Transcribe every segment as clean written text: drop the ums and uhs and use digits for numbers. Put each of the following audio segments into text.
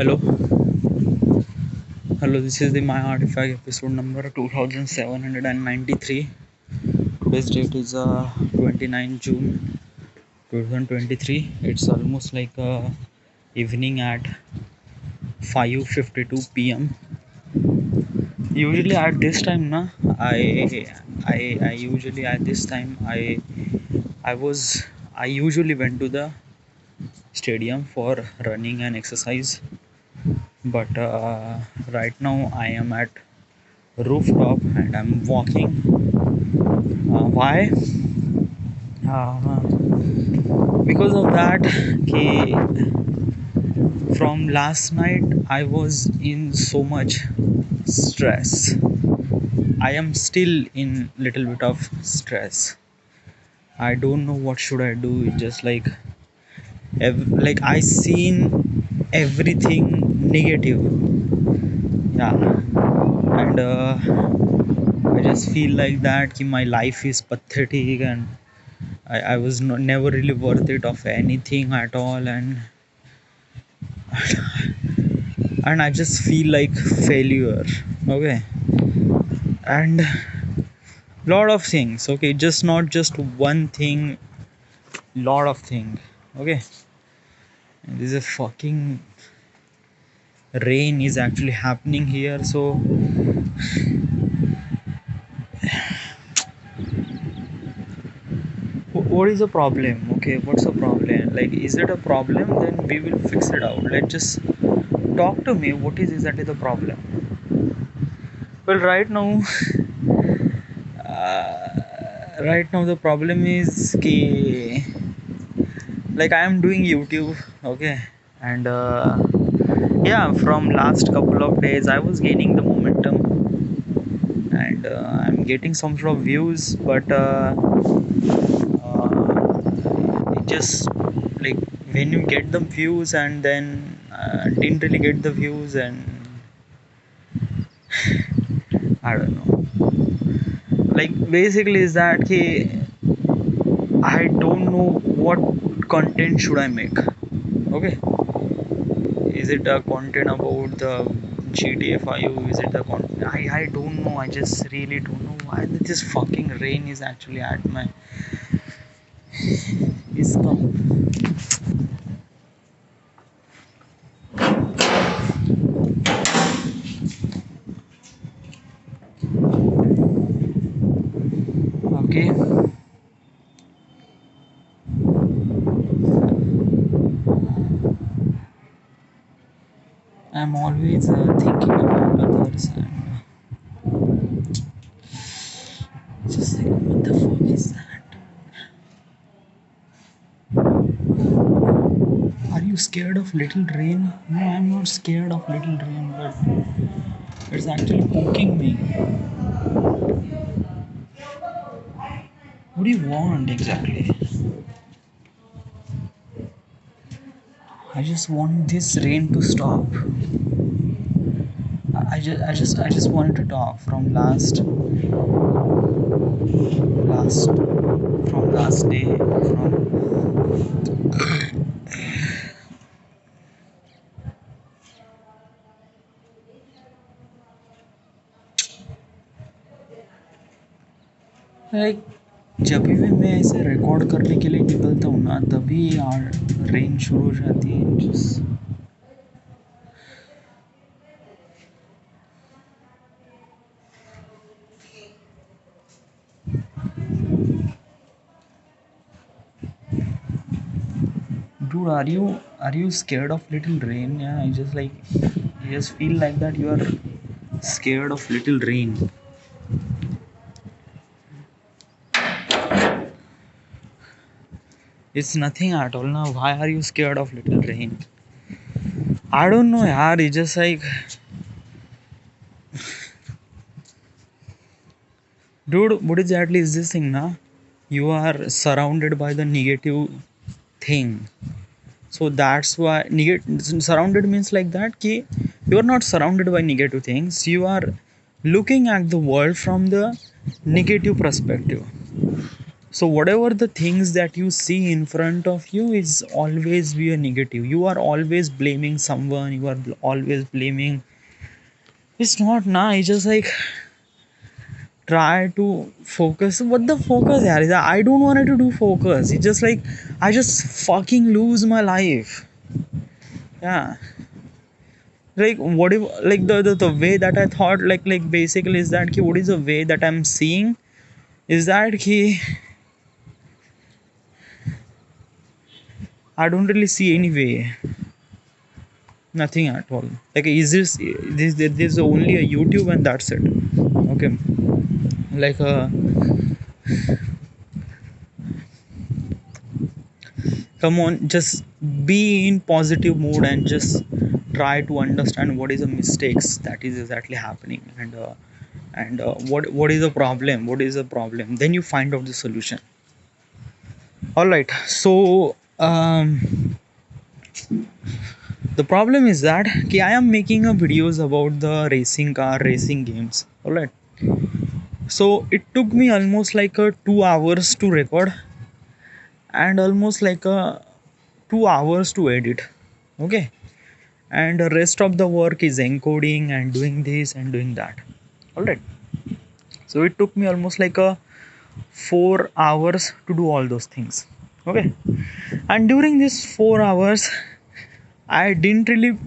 Hello, this is the My Artifact episode number 2793. Today's date is 29 June 2023. It's almost like evening at 5:52 p.m. Usually at this time, na, I usually at this time I was I usually went to the stadium for running and exercise, but right now I am at rooftop and I'm walking. Why? Uh, because of that, कि from last night I was in so much stress. I am still in little bit of stress. I don't know what should I do. It's just like I seen everything negative. Yeah, and I just feel like that कि my life is pathetic and I was never really worth it of anything at all, and I just feel like failure. Okay, and lot of things. Okay, just not just one thing, lot of thing. Okay, and this is a fucking rain is actually happening here. So what is the problem? Okay, what's the problem? Like, is it a problem? Then we will fix it out. Let's just talk to me. What is exactly the problem? Well, right now the problem is कि like I am doing YouTube, okay, and yeah, from last couple of days I was gaining the momentum, and I'm getting some sort of views, but it just like when you get the views and then didn't really get the views, and I don't know. Like basically is that कि I don't know what content should I make. Okay, is it a content about the GTA 5? Is it the content? I don't know. I just really don't know why this fucking rain is actually at my is come. Okay. I'm always thinking about others and just like what the fuck is that? Are you scared of little rain? No, I'm not scared of little rain, but it's actually poking me. What do you want exactly? I just want this rain to stop. I just wanted to talk from last day from like जब भी मैं ऐसे record करने के लिए निकलता हूँ ना, तभी यार रेन शुरू हो जाती है. Just dude, are you scared of little rain? Yeah, I just like you just feel like that you are scared of little rain. It's nothing at all now. Why are you scared of little rain? I don't know, yaar. It's just like, dude, what exactly is this thing, na? You are surrounded by the negative thing. So that's why surrounded means like that कि you are not surrounded by negative things. You are looking at the world from the negative perspective. So whatever the things that you see in front of you is always be a negative. You are always blaming someone, you are always blaming. It's not nah, it's just like try to focus. What the focus yaar? I don't want to do focus. It's just like I just fucking lose my life. Yeah. Like what if like the way that I thought like basically is that ki, what is the way that I'm seeing is that ki, I don't really see any way. Nothing at all. Like is this only a YouTube and that's it. Okay. Like come on, just be in positive mood and just try to understand what is the mistakes that is exactly happening, and what is the problem, what is the problem, then you find out the solution. All right, so the problem is that I am making a videos about the racing car racing games. All right, so it took me almost like 2 hours to record and almost like 2 hours to edit. Okay, and the rest of the work is encoding and doing this and doing that. All right, so it took me almost like 4 hours to do all those things. Okay, and during these 4 hours i didn't really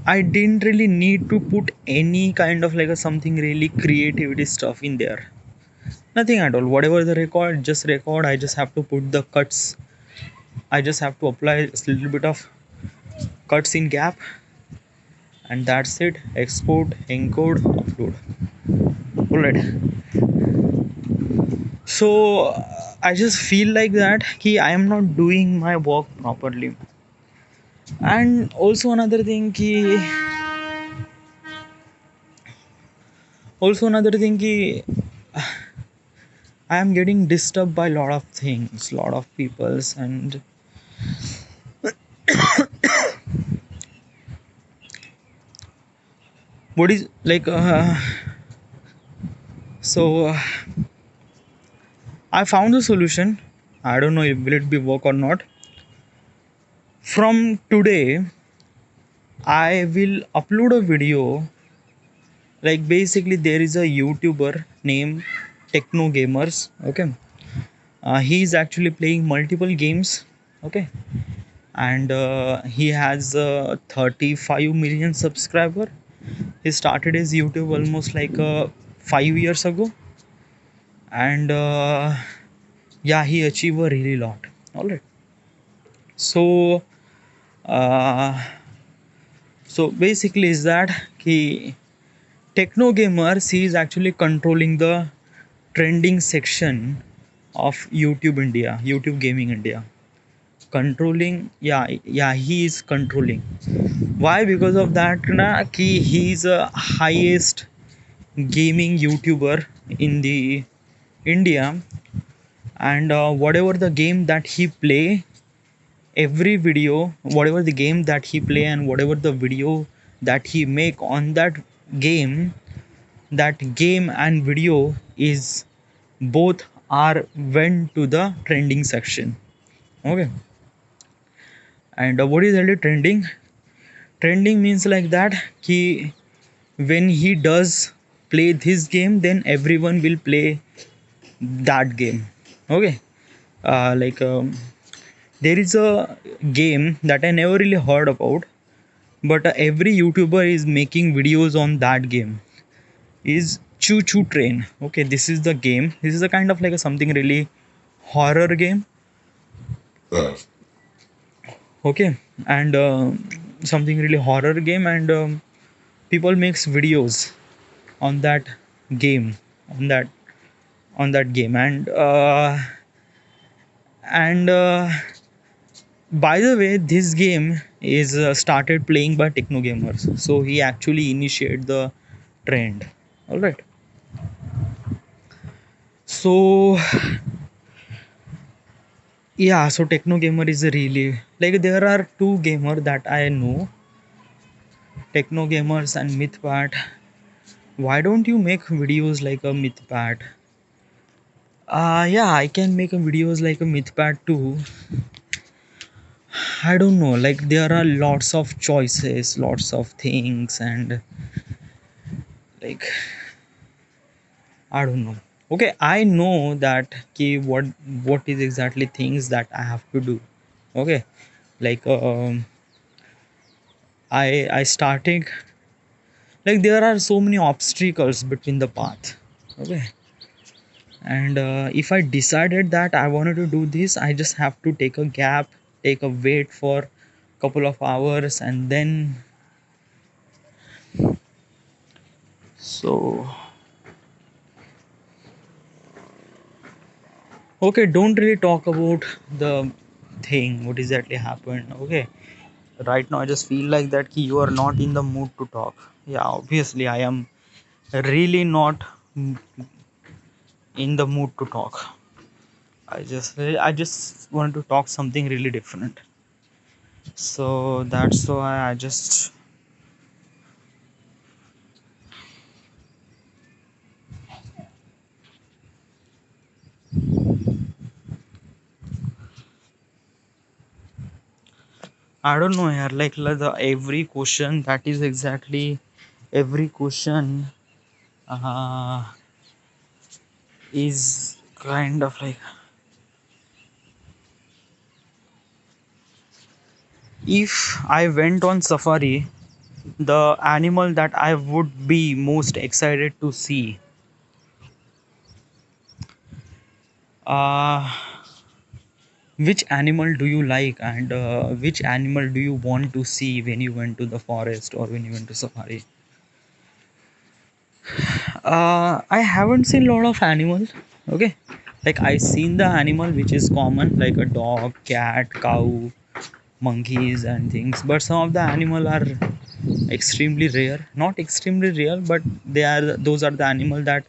I didn't really need to put any kind of like a something really creativity stuff in there. Nothing at all. Whatever the record, just record. I just have to put the cuts. I just have to apply a little bit of cuts in gap, and that's it. Export, encode, upload. All right, so I just feel like that I am not doing my work properly. And also another thing ki I am getting disturbed by a lot of things, lot of peoples, and what is like so I found a solution. I don't know if will it be work or not. From today I will upload a video. Like basically there is a YouTuber named Techno Gamers. Okay, he is actually playing multiple games. Okay, and he has 35 million subscriber. He started his YouTube almost like 5 years ago, and yeah, he achieved a really lot. All right, so uh, so basically is that he Techno Gamers, he is actually controlling the trending section of YouTube India, YouTube Gaming India. Controlling, yeah, he is controlling. Why? Because of that, na, ki he is a highest gaming YouTuber in the India, and whatever the game that he play, every video, whatever the game that he play, and whatever the video that he make on game, that game and video is both are went to the trending section. Okay, and what is really trending? Trending means like that he when he does play this game, then everyone will play that game. Okay, like there is a game that I never really heard about, but every YouTuber is making videos on that game. Is Choo Choo Train. Okay, this is the game. This is a kind of like a something really horror game. Okay, and something really horror game, and people makes videos on that game, on that game, and by the way, this game is started playing by Techno Gamers, so he actually initiated the trend. All right, so yeah, so Techno Gamer is a really like there are two gamer that I know, Techno Gamers and Mythpat. Why don't you make videos like a Mythpat? Yeah, I can make a videos like a Mythpat too. I don't know, like there are lots of choices, lots of things, and like I don't know. Okay, I know that key what is exactly things that I have to do. Okay, like I starting, like there are so many obstacles between the path. Okay, and if I decided that I wanted to do this, I just have to take a gap, take a wait for couple of hours, and then so okay, don't really talk about the thing what exactly happened. Okay, right now I just feel like that you are not in the mood to talk. Yeah, obviously I am really not in the mood to talk. I just want to talk something really different, so that's why I just I don't know here, like the every question that is exactly every question uh, is kind of like, if I went on safari, the animal that I would be most excited to see, uh, which animal do you like, and which animal do you want to see when you went to the forest or when you went to safari? I haven't seen a lot of animals. Okay, like I seen the animal which is common, like a dog, cat, cow, monkeys, and things. But some of the animal are extremely rare. Not extremely rare, but they are. Those are the animal that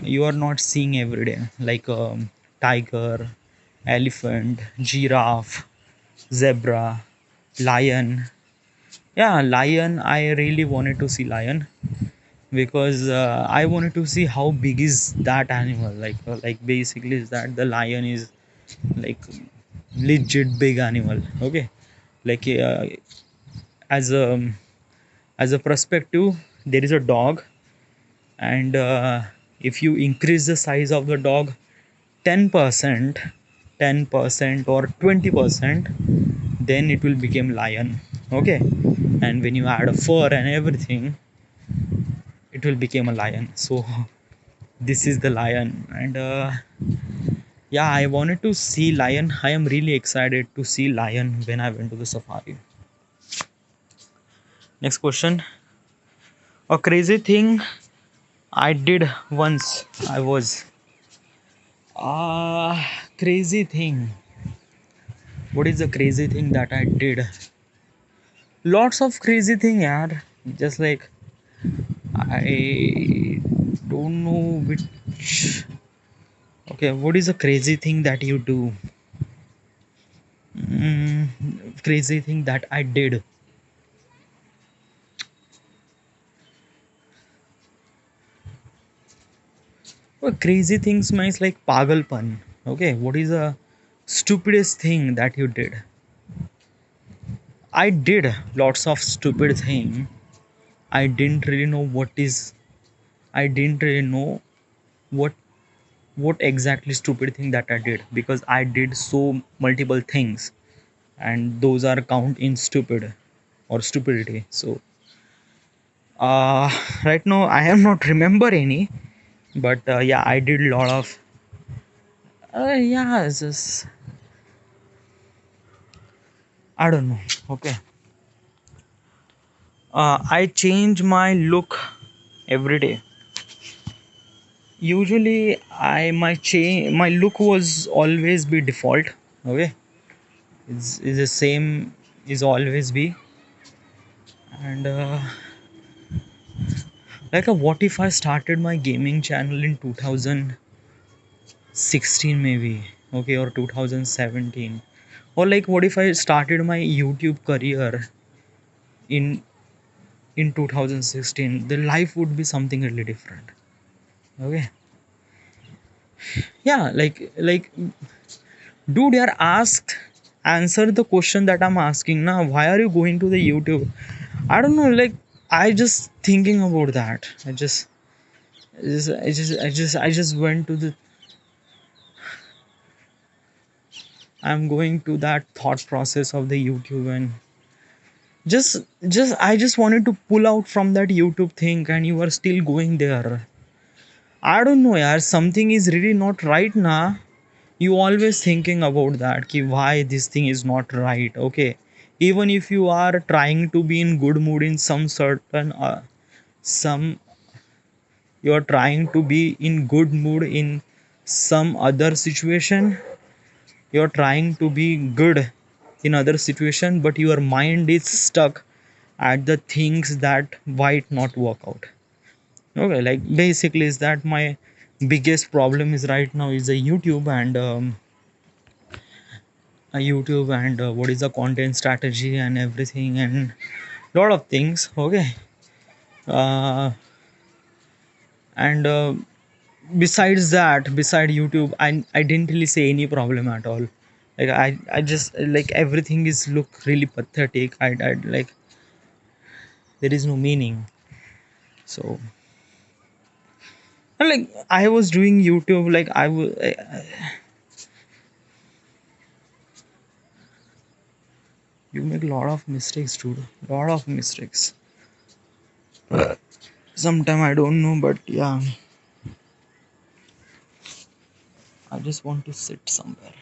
you are not seeing every day, like tiger, elephant, giraffe, zebra, lion. Yeah, lion. I really wanted to see lion because I wanted to see how big is that animal. Like basically is that the lion is like legit big animal. Okay, like as a as a perspective, there is a dog, and if you increase the size of the dog 10%, 10% or 20%, then it will become lion. Okay, and when you add a fur and everything, it will become a lion. So this is the lion, and yeah, I wanted to see lion. I am really excited to see lion when I went to the safari. Next question. A crazy thing I did once I was crazy thing. What is the crazy thing that I did? Lots of crazy thing, yaar. Just like I don't know which. Okay, what is a crazy thing that you do? Crazy thing that I did. Well, crazy things means like pagalpan. Okay, what is the stupidest thing that you did? I did lots of stupid thing. I didn't really know what is. I didn't really know what what exactly stupid thing that I did, because I did so multiple things, and those are count in stupid or stupidity. So uh, right now I am not remember any, but yeah, I did a lot of yeah, it's just I don't know. Okay, I change my look every day. Usually my look was always be default. Okay, is the same, is always be, and like what if I started my gaming channel in 2016 maybe, okay, or 2017, or like what if I started my YouTube career in 2016, the life would be something really different. Okay, Yeah, dude, you're asked, answer the question that I'm asking now. Why are you going to the YouTube? I don't know, like, I just thinking about that. I just went to the, I'm going to that thought process of the YouTube, and I just wanted to pull out from that YouTube thing, and you are still going there. I don't know, yaar, something is really not right now. You always thinking about that, ki why this thing is not right. Okay, even if you are trying to be in good mood in some certain some, you are trying to be in good mood in some other situation, you're trying to be good in other situation, but your mind is stuck at the things that might not work out. Okay, like basically is that my biggest problem is right now is the YouTube, and what is the content strategy and everything, and lot of things. Okay, uh, and besides that, beside YouTube, I didn't really say any problem at all. Like I just like everything is look really pathetic. I like there is no meaning. So and like I was doing YouTube, like I was, you make a lot of mistakes, dude, lot of mistakes. Sometime I don't know, but yeah, I just want to sit somewhere.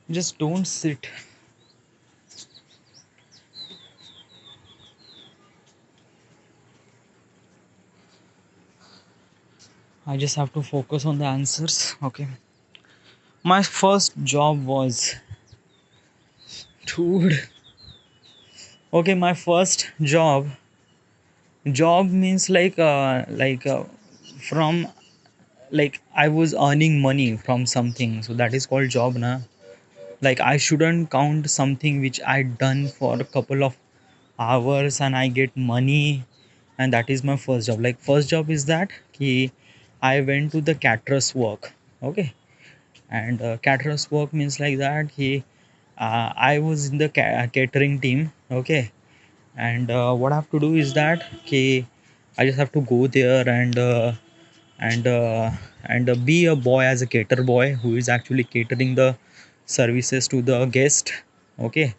Just don't sit. I just have to focus on the answers. Okay, my first job was, dude, okay, my first job means from, like I was earning money from something, so that is called job na. Like I shouldn't count something which I done for a couple of hours and I get money, and that is my first job. Like first job is that ki I went to the caterers work. Okay, and caterers work means like that he, I was in the catering team. Okay, and what I have to do is that okay, I just have to go there and uh, and be a boy as a cater boy who is actually catering the services to the guest. Okay,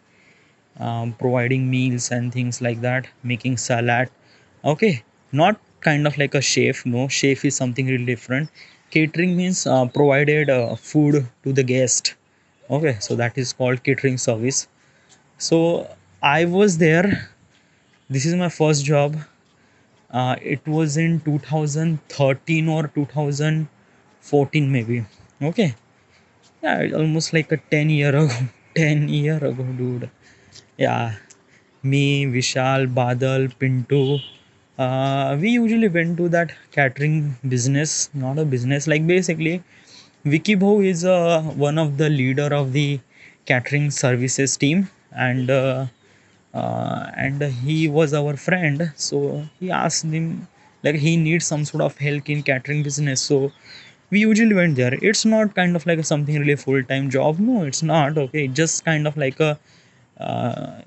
providing meals and things like that, making salad. Okay, not kind of like a chef. No, chef is something really different. Catering means provided food to the guest. Okay, so that is called catering service. So I was there. This is my first job. It was in 2013 or 2014 maybe. Okay, yeah, almost like a 10 year ago. 10 year ago, dude. Yeah, me, Vishal, Badal, Pinto. We usually went to that catering business, not a business. Like basically, Vicky Bho is one of the leader of the catering services team, and he was our friend. So he asked him, like he needs some sort of help in catering business. So we usually went there. It's not kind of like a something really full time job. No, it's not. Okay, just kind of like a,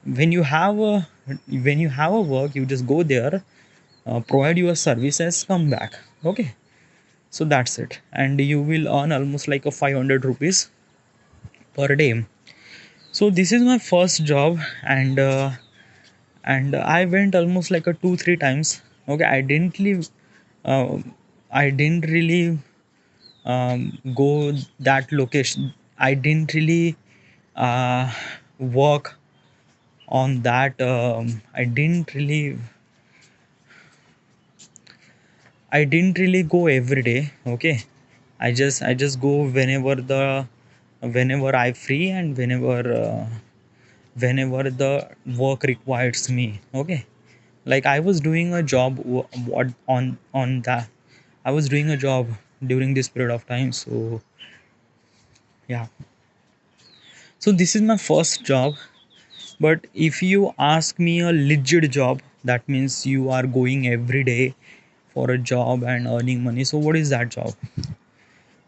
when you have a, when you have a work, you just go there, provide your services, come back. Okay, so that's it, and you will earn almost like a 500 rupees per day. So this is my first job, and I went almost like a 2 3 times. Okay, I didn't leave, uh, I didn't really go that location. I didn't really uh, work on that. I didn't really go every day. Okay, I just go whenever I free, and whenever the work requires me. Okay, like I was doing a job, what on that I was doing a job during this period of time. So yeah, so this is my first job. But if you ask me a legit job, that means you are going every day for a job and earning money. So what is that job?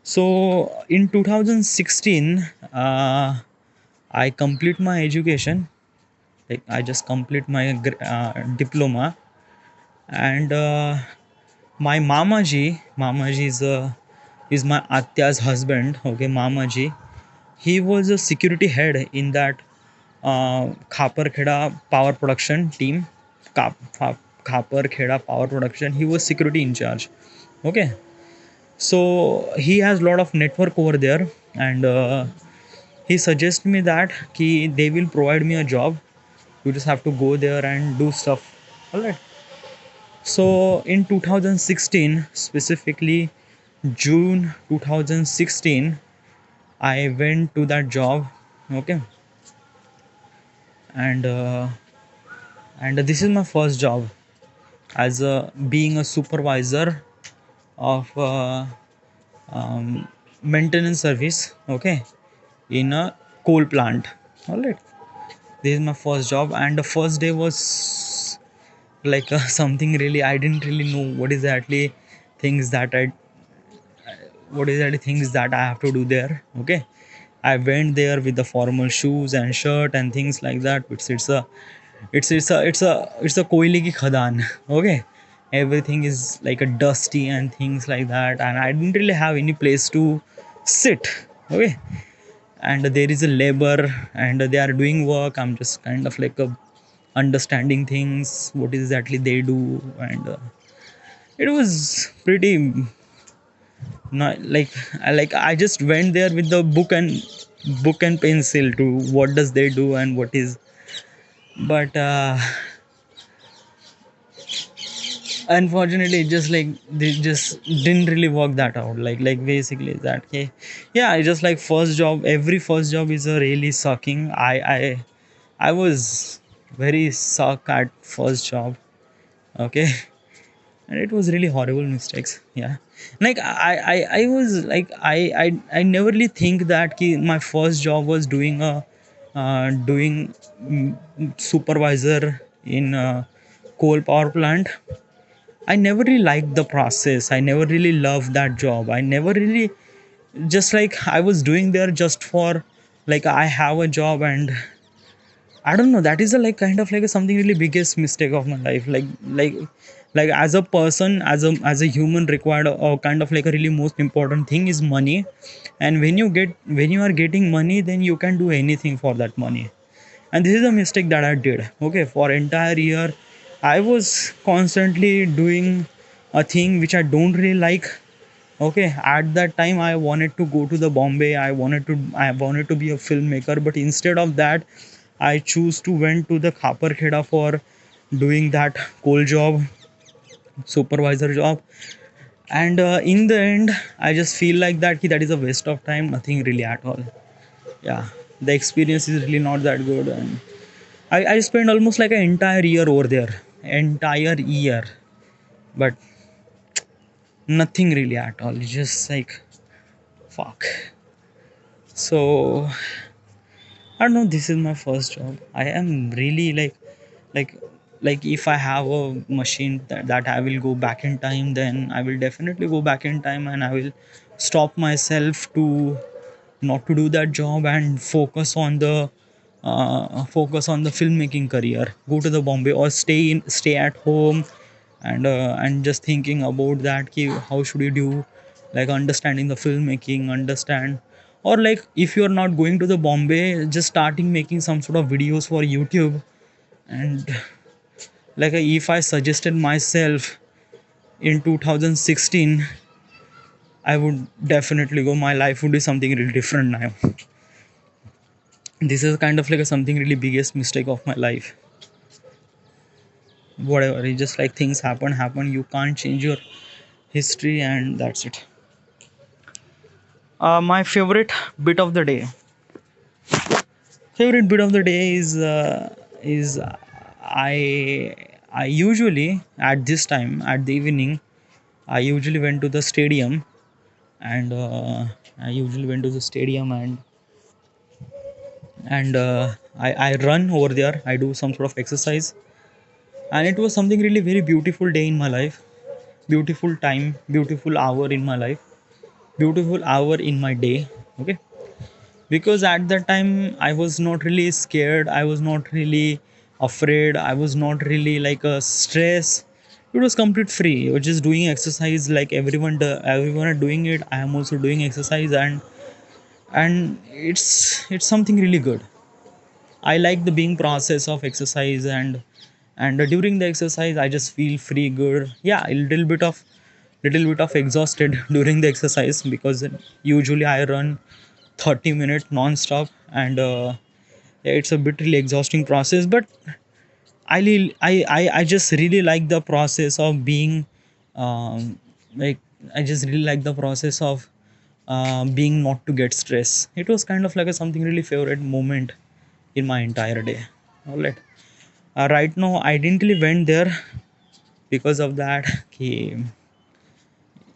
So in 2016, I complete my education. Like I just complete my diploma, and my mamaji is my atya's husband. Okay, mamaji, he was a security head in that Khaparkheda power production team. Khaparkheda power production, he was security in charge. Okay, so he has a lot of network over there, and he suggests me that they will provide me a job. You just have to go there and do stuff. All right. So in 2016, specifically June 2016, I went to that job. Okay, and this is my first job as being a supervisor of maintenance service. Okay, in a coal plant. All right. This is my first job, and the first day was like something really, I didn't really know things that I what exactly things that I have to do there. Okay, I went there with the formal shoes and shirt and things like that. It's a koile ki khadan. Okay, everything is like a dusty and things like that, and I didn't really have any place to sit. Okay, and there is a labor, and they are doing work. I'm just kind of like understanding things, what exactly they do, and it was pretty not like I just went there with the book and pencil to what does they do and what is. But unfortunately, just like they just didn't really work that out. Like basically that. Okay, yeah, I just like first job. Every first job is a really sucking. I was very suck at first job. Okay, and it was really horrible mistakes. Yeah, like I was like I never really think that my first job was doing supervisor in a coal power plant. I never really liked the process. I never really loved that job. I never really, just like I was doing there just for, like, I have a job, and I don't know. That is a like kind of like a something really biggest mistake of my life. Like as a person, as a human, required or kind of like a really most important thing is money. And when you are getting money, then you can do anything for that money. And this is a mistake that I did. Okay, for entire year, I was constantly doing a thing which I don't really like. Okay, at that time I wanted to go to the Bombay. I wanted to be a filmmaker, but instead of that, I choose to went to the Khaparkheda for doing that coal job, supervisor job. And in the end, I just feel like that is a waste of time, nothing really at all. Yeah, the experience is really not that good, and I spent almost like an entire year over there, entire year, but nothing really at all. It's just like fuck. So I don't know. This is my first job. I am really like like if I have a machine that I will go back in time, then I will definitely go back in time, and I will stop myself to not to do that job and focus on the filmmaking career. Go to the Bombay, or stay at home, and just thinking about that how should you do, like understanding the filmmaking, understand. Or like if you're not going to the Bombay, just starting making some sort of videos for YouTube. And like if I suggested myself in 2016, I would definitely go. My life would be something really different now. This is kind of like a something really biggest mistake of my life. Whatever, it's just like things happen. You can't change your history, and that's it. My bit of the day. Favorite bit of the day is I I usually at this time at the evening I usually went to the stadium and I usually went to the stadium and I run over there. I do some sort of exercise, and it was something really very beautiful day in my life, beautiful time, beautiful hour in my life, beautiful hour in my day. Okay, because at that time I was not really scared, I was not really afraid, I was not really like a stress. It was complete free. I was just doing exercise like everyone are doing it. I am also doing exercise, and it's something really good. I like the being process of exercise, and during the exercise I just feel free good. Yeah, a little bit of exhausted during the exercise because usually I run 30 minutes non-stop, and yeah, it's a bit really exhausting process, but I just really like the process of being like I just really like the process of being not to get stress. It was kind of like a something really favorite moment in my entire day. All right. Right now I didn't really went there because of that. Okay,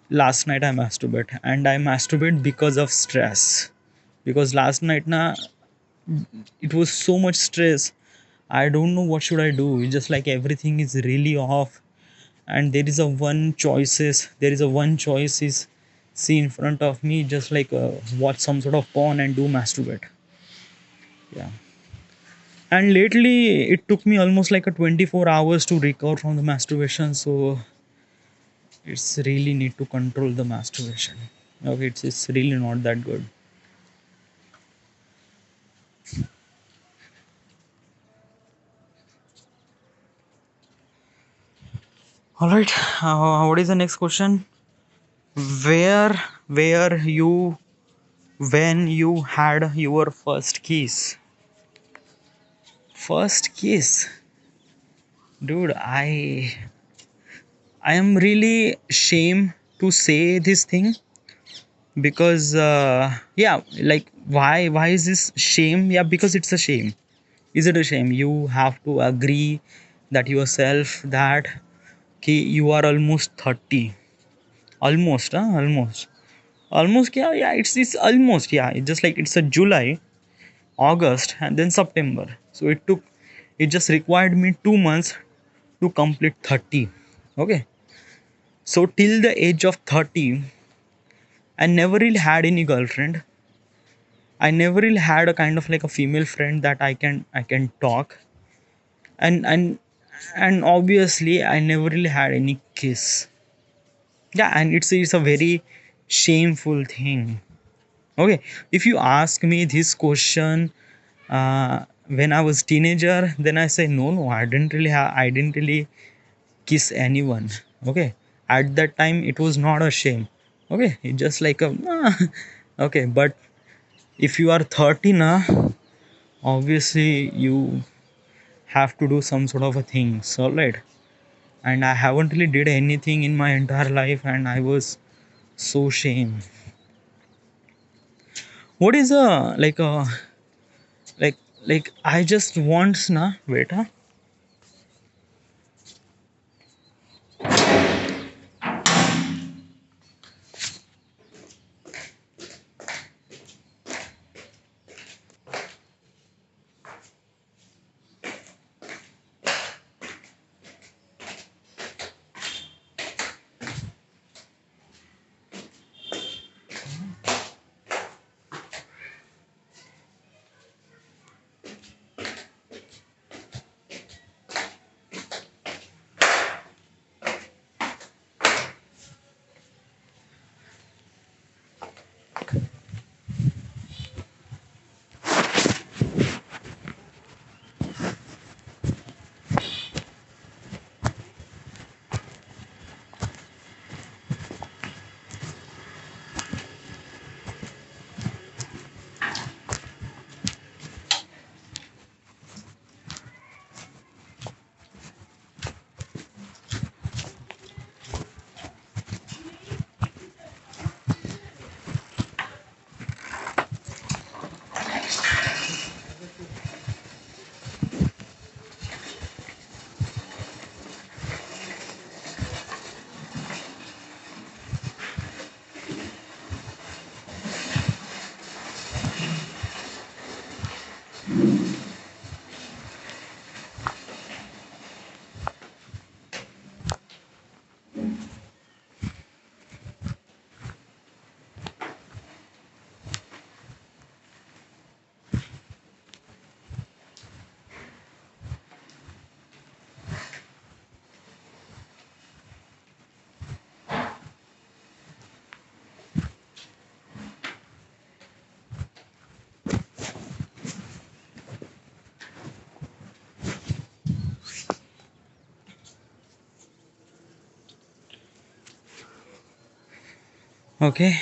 last night I masturbate, and I masturbate because of stress. Because last night na it was so much stress. I don't know what should I do. It's just like everything is really off, and there is a one choice is see in front of me, just like watch some sort of porn and do masturbate. Yeah. And lately it took me almost like a 24 hours to recover from the masturbation, so it's really need to control the masturbation. Okay, it's really not that good. All right. What is the next question? Where you when you had your first kiss? First kiss, dude. I am really shame to say this thing because yeah, like why is this shame? Yeah, because it's a shame. Is it a shame? You have to agree that yourself that okay, you are almost 30. Almost, huh? Almost, yeah, it's almost, yeah. It's just like it's a July, August, and then September. So it just required me 2 months to complete 30. Okay. So till the age of 30, I never really had any girlfriend. I never really had a kind of like a female friend that I can talk, and and obviously I never really had any kiss. Yeah, and it's a very shameful thing. Okay, if you ask me this question when I was teenager, then I say no, I didn't really kiss anyone. Okay, at that time it was not a shame. Okay, it just like a okay, but if you are 30 now, obviously you have to do some sort of a thing. So right, and I haven't really did anything in my entire life, and I was so shame. What is like like I just want na wait, huh? Okay,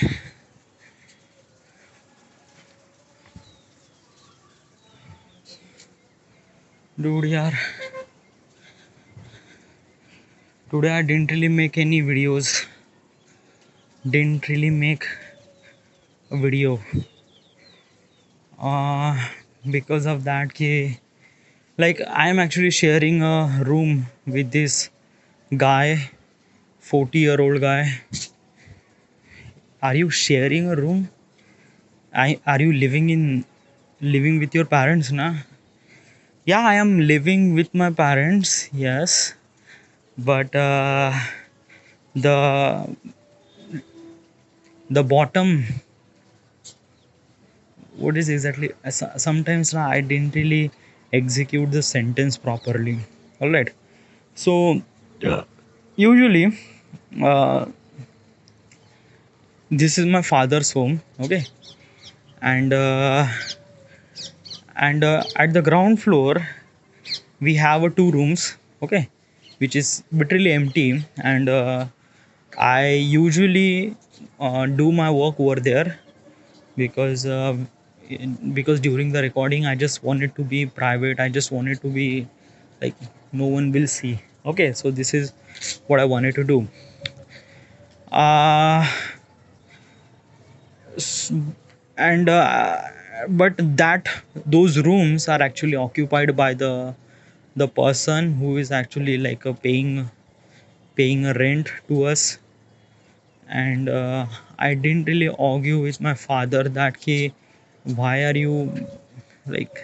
dude, yaar, today I didn't really make any videos. Didn't really make a video. Uh, because of that, like I am actually sharing a room with this guy, 40-year-old guy. Are you sharing a room? Are you living with your parents, na? Yeah, I am living with my parents. Yes, but the the bottom, what is exactly, sometimes na, I didn't really execute the sentence properly. All right. So usually, uh, this is my father's home. Okay, and at the ground floor we have two rooms. Okay, which is literally empty, and I usually do my work over there because during the recording I just wanted to be private. I just wanted to be like no one will see. Okay, so this is what I wanted to do. uh, s- and but that those rooms are actually occupied by the person who is actually like paying a rent to us. And I didn't really argue with my father that why are you like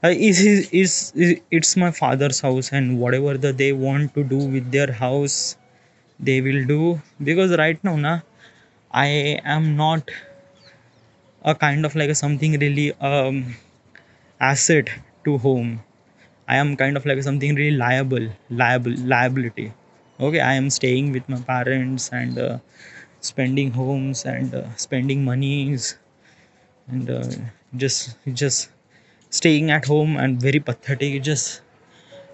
it's my father's house, and whatever that they want to do with their house they will do. Because right now na, I am not a kind of like a something really asset to home. I am kind of like something really liability. Okay, I am staying with my parents and spending homes and spending monies and just staying at home and very pathetic. It just,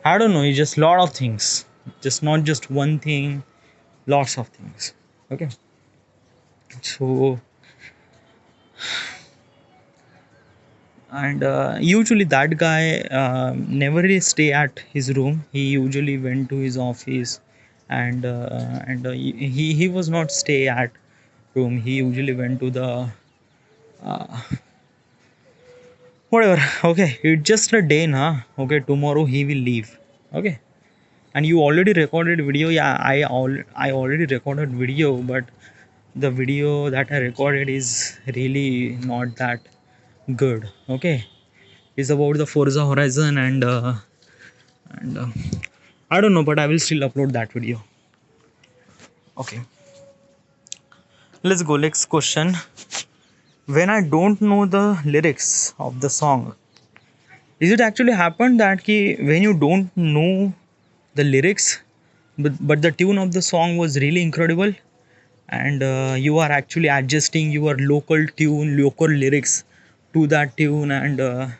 I don't know, it's just lot of things, just not just one thing, lots of things. Okay, so and usually that guy never really stay at his room. He usually went to his office, and he was not stay at room. He usually went to the uh, whatever. Okay, it's just a day na. Okay, tomorrow he will leave. Okay, and you already recorded video. Yeah, I already recorded video, but the video that I recorded is really not that good. Okay, it's about the Forza Horizon, and I don't know, but I will still upload that video. Okay, let's go. Next question. When I don't know the lyrics of the song, is it actually happened that when you don't know the lyrics, but the tune of the song was really incredible, and you are actually adjusting your local tune, local lyrics to that tune, and yeah,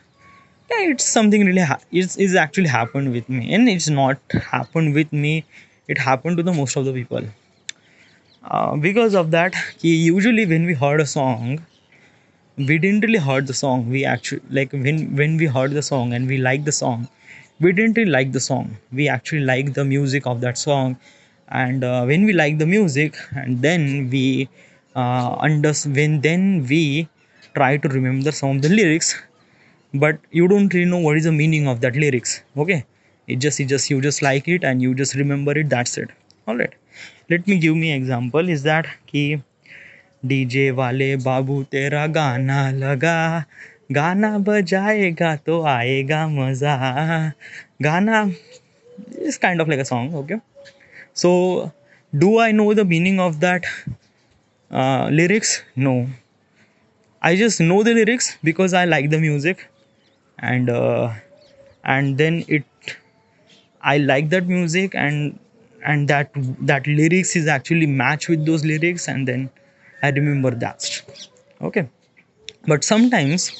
it's something really it's actually happened with me, and it's not happened with me. It happened to the most of the people. Because of that, usually when we heard a song, we didn't really heard the song. We actually like when we heard the song and we liked the song, we didn't really like the song. We actually like the music of that song, and when we like the music, and then we when then we try to remember some of the lyrics, but you don't really know what is the meaning of that lyrics. Okay, it just you just like it and you just remember it, that's it. All right, let me give me example. Is that key? DJ वाले बाबू तेरा गाना लगा, गाना बजाएगा तो आएगा मजा, गाना is kind of like a song. Okay, so do I know the meaning of that lyrics? No, I just know the lyrics because I like the music, and then it I like that music, and that lyrics is actually match with those lyrics, and then I remember that. Okay, but sometimes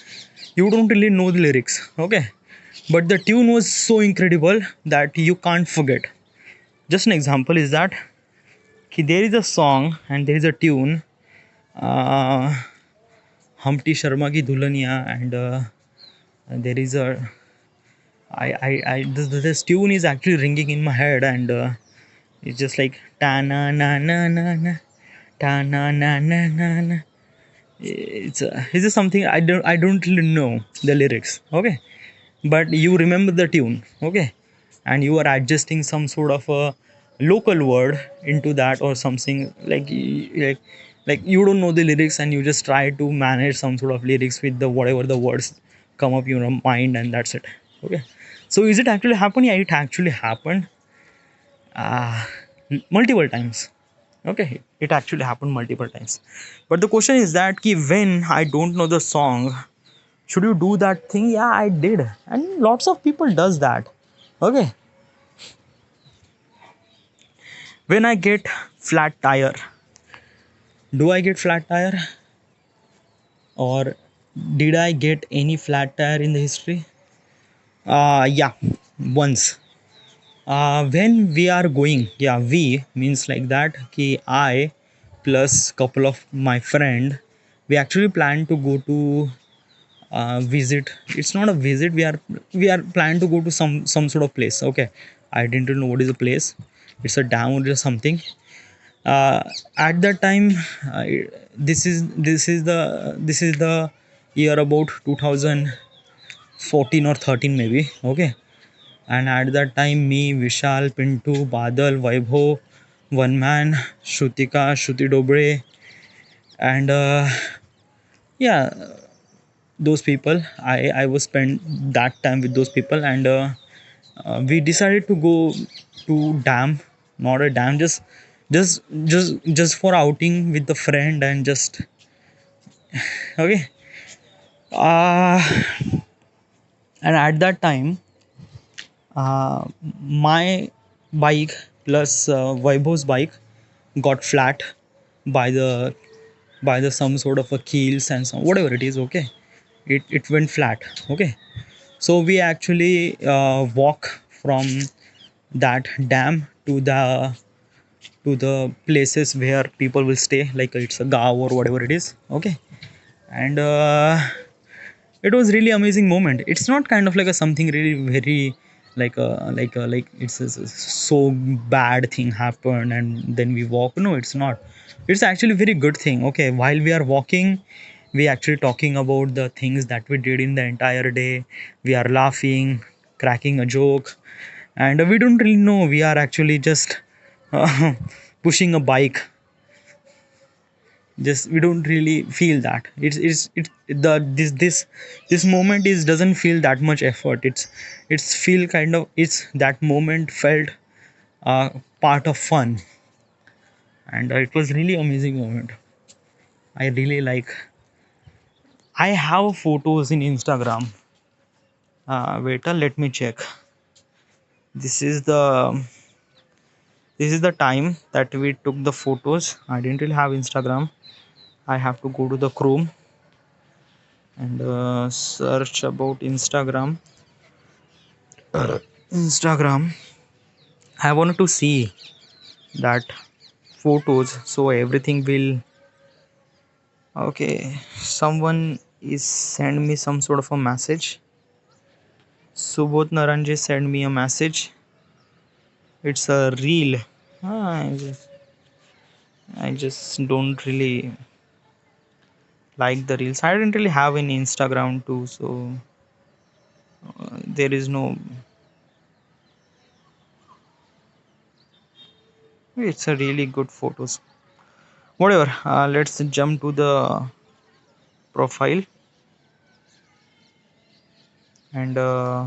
you don't really know the lyrics. Okay, but the tune was so incredible that you can't forget. Just an example is that there is a song and there is a tune, uh, Humpty Sharma ki Dulhaniya, and there is a this tune is actually ringing in my head, and it's just like ta na na na na na ta na na na na na. It's just something I don't really know the lyrics. Okay, but you remember the tune. Okay, and you are adjusting some sort of a local word into that or something like you don't know the lyrics and you just try to manage some sort of lyrics with the whatever the words come up in your mind, and that's it. Okay, so is it actually happened? Yeah, it actually happened uh, multiple times. Okay, it actually happened multiple times, but the question is that ki when I don't know the song, should you do that thing? Yeah, I did, and lots of people does that. Okay, when I get flat tire, do I get flat tire, or did I get any flat tire in the history? Yeah, once. When we are going, yeah, we means like that. Ki I plus couple of my friend, we actually plan to go to visit. It's not a visit. We are planning to go to some sort of place. Okay, I didn't know what is the place. It's a dam or something. uh, at that time, uh, this is the year about 2014 or 13 maybe. Okay, and at that time me, Vishal, Pintu, Badal, Vaibhav, one man, Shruti Dobre, and yeah, those people, I was spent that time with those people, and we decided to go to dam, not a dam, just for outing with the friend, and just okay. uh, and at that time, uh, my bike plus Vaibhav's bike got flat by the some sort of a keels and some whatever it is. Okay, it went flat. Okay, so we actually walk from that dam to the places where people will stay, like it's a gav or whatever it is. Okay, and it was really amazing moment. It's not kind of like a something really very like it's a so bad thing happened and then we walk. No, it's not. It's actually very good thing. Okay, while we are walking, we actually talking about the things that we did in the entire day. We are laughing, cracking a joke, and we don't really know we are actually just uh, pushing a bike. Just we don't really feel that it's the this moment is doesn't feel that much effort. It's feel kind of, it's that moment felt part of fun, and it was really amazing moment. I really like. I have photos in Instagram. Wait, let me check. this is the this is the time that we took the photos. I didn't really have Instagram. I have to go to the Chrome and search about Instagram. I wanted to see that photos, so everything will okay. Someone is send me some sort of a message. Subodh Naranje sent me a message. It's a reel. I just don't really like the reels. I didn't really have any Instagram too, so there is no. It's a really good photos. Whatever. Let's jump to the profile, and uh,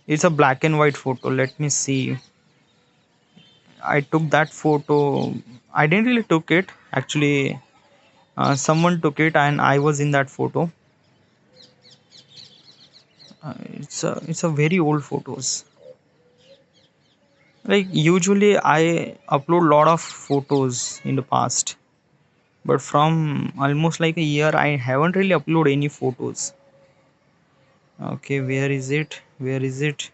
it's a black and white photo. Let me see. I took that photo. I didn't really took it actually. Someone took it, and I was in that photo. It's a very old photos. Like usually, I upload lot of photos in the past, but from almost like a year, I haven't really uploaded any photos. Okay, where is it? Where is it?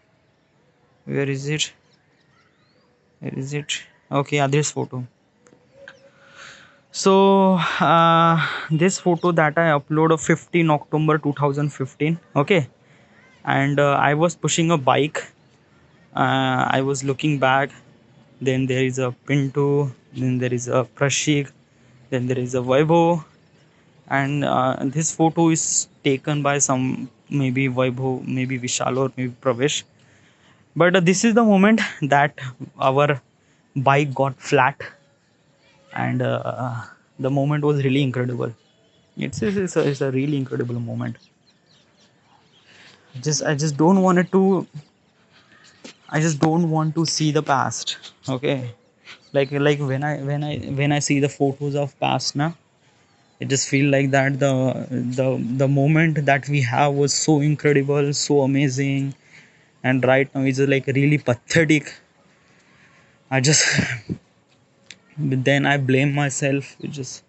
Where is it? Where is it? Okay, yeah, this photo. So this photo that I upload of 15 October 2015. Okay, and I was pushing a bike. I was looking back. Then there is a Pinto. Then there is a Prashik. Then there is a Vaibhav. And this photo is taken by some maybe Vaibhav, maybe Vishal, or maybe Pravesh. But this is the moment that our bike got flat, and the moment was really incredible. It's a really incredible moment. I just don't want it to. I just don't want to see the past. Okay, like when I see the photos of past now, it just feel like that the moment that we have was so incredible, so amazing, and right now it's like really pathetic. I just then I blame myself. It just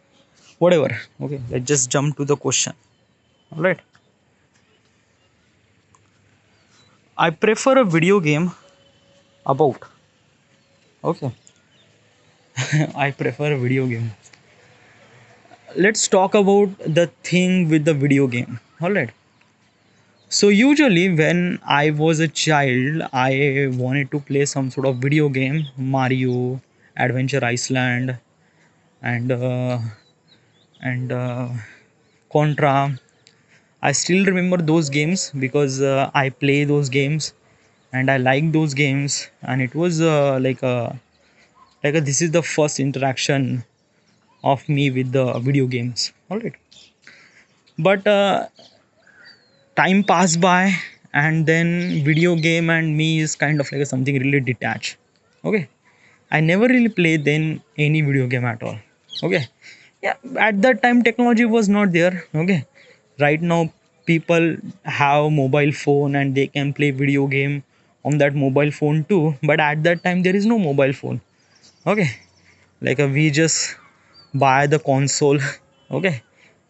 whatever. Okay, let's just jump to the question. All right, I prefer a video game about. Okay, I prefer a video game. Let's talk about the thing with the video game. All right. So usually when I was a child, I wanted to play some sort of video game, Mario, Adventure Iceland, and Contra. I still remember those games because I play those games and I like those games, and it was this is the first interaction of me with the video games. All right, but time passed by, and then video game and me is kind of like something really detached. Okay, I never really played then any video game at all. Okay, yeah, at that time technology was not there. Okay, right now people have mobile phone and they can play video game on that mobile phone too, but at that time there is no mobile phone. Okay, we just buy the console. Okay,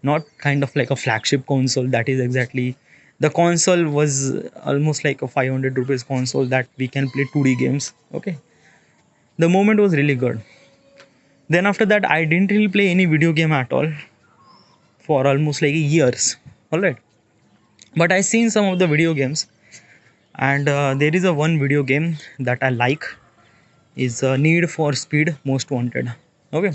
not kind of like a flagship console. That is exactly, the console was almost like a 500 rupees console that we can play 2D games. Okay, the moment was really good. Then after that I didn't really play any video game at all for almost like years. All right, but I seen some of the video games, and there is a one video game that I like, is Need for Speed Most Wanted. Okay,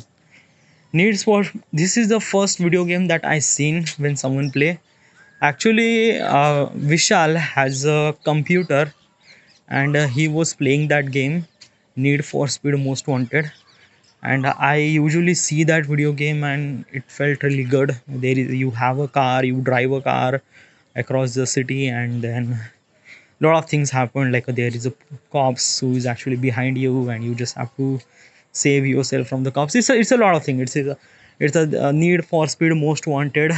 Needs for, this is the first video game that I seen when someone play. Actually, Vishal has a computer, and he was playing that game, Need for Speed Most Wanted. And I usually see that video game, and it felt really good. There is, you have a car, you drive a car across the city, and then a lot of things happen. Like there is a cops who is actually behind you, and you just have to save yourself from the cops. It's a lot of things. It's a Need for Speed Most Wanted.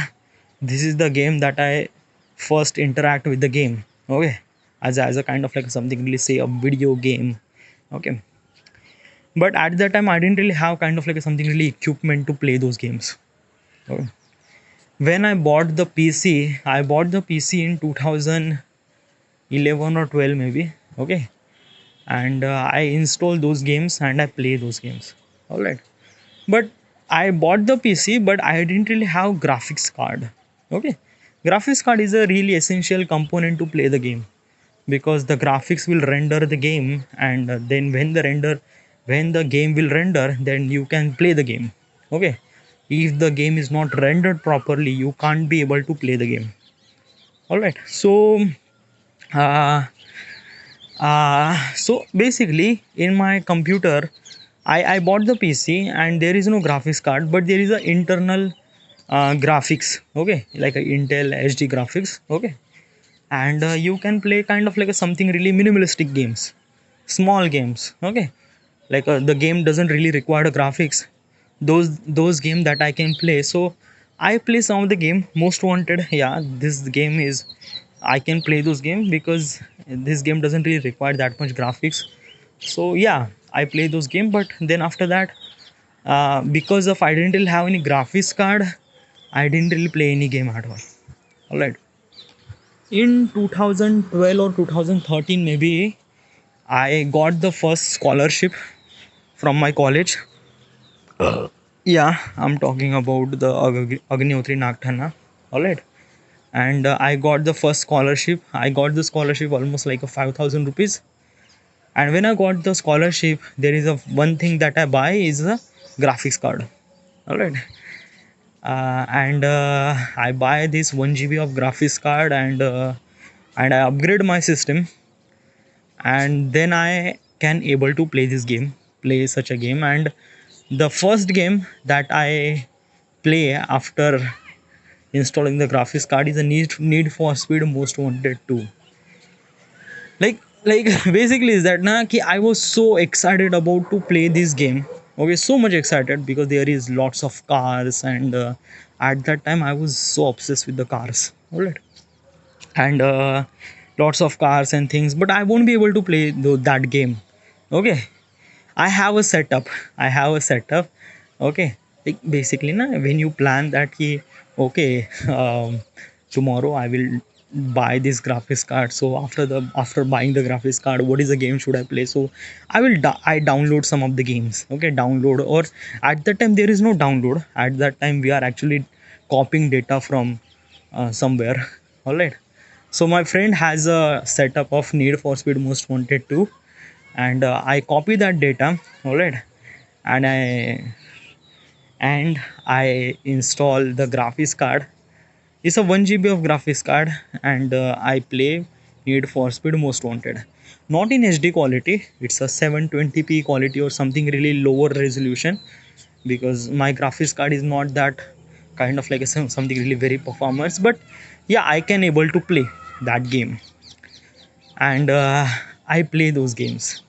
This is the game that I first interact with the game. Okay, as a kind of like something really say a video game. Okay, but at that time I didn't really have kind of like something really equipment to play those games. Okay. When I bought the PC, I bought the PC in 2011 or 12 maybe. Okay, and I install those games and I play those games. All right, but I bought the PC, but I didn't really have graphics card. Okay, graphics card is a really essential component to play the game, because the graphics will render the game, and then when the game will render, then you can play the game. Okay, if the game is not rendered properly, you can't be able to play the game. All right, so uh, so basically in my computer, I bought the PC and there is no graphics card, but there is a internal graphics. Okay, like a Intel HD graphics. Okay, and you can play kind of like a something really minimalistic games, small games. Okay, the game doesn't really require the graphics. Those game that I can play. So I play some of the game. Most Wanted, yeah, this game is, I can play those games because this game doesn't really require that much graphics. So yeah, I play those games. But then after that, because of I didn't really have any graphics card, I didn't really play any game at all. All right, in 2012 or 2013 maybe, I got the first scholarship. from my college. Yeah, I'm talking about the Agnihotri Nagthana. All right. And I got the first scholarship. I got the scholarship almost like a 5,000 rupees. And when I got the scholarship, there is a one thing that I buy is a graphics card. All right. And I buy this 1 GB of graphics card, and I upgrade my system, and then I can able to play this game, play such a game. And the first game that I play after installing the graphics card is a Need for Speed Most Wanted 2. Like basically is that na ki I was so excited about to play this game. Okay, so much excited because there is lots of cars, and at that time I was so obsessed with the cars. All right. And lots of cars and things, but I won't be able to play that game. Okay, I have a setup. I have a setup. Okay, like basically, na, when you plan that ki, okay, tomorrow I will buy this graphics card. So after buying the graphics card, what is the game should I play? So I download some of the games. Okay, download, or at that time there is no download. At that time we are actually copying data from somewhere. All right. So my friend has a setup of Need for Speed Most Wanted 2, and I copy that data. All right. and i and I install the graphics card. It's a 1 GB of graphics card, and I play Need for Speed Most Wanted, not in HD quality. It's a 720p quality or something really lower resolution, because my graphics card is not that kind of like something really very performance. But yeah, I can able to play that game, and I play those games,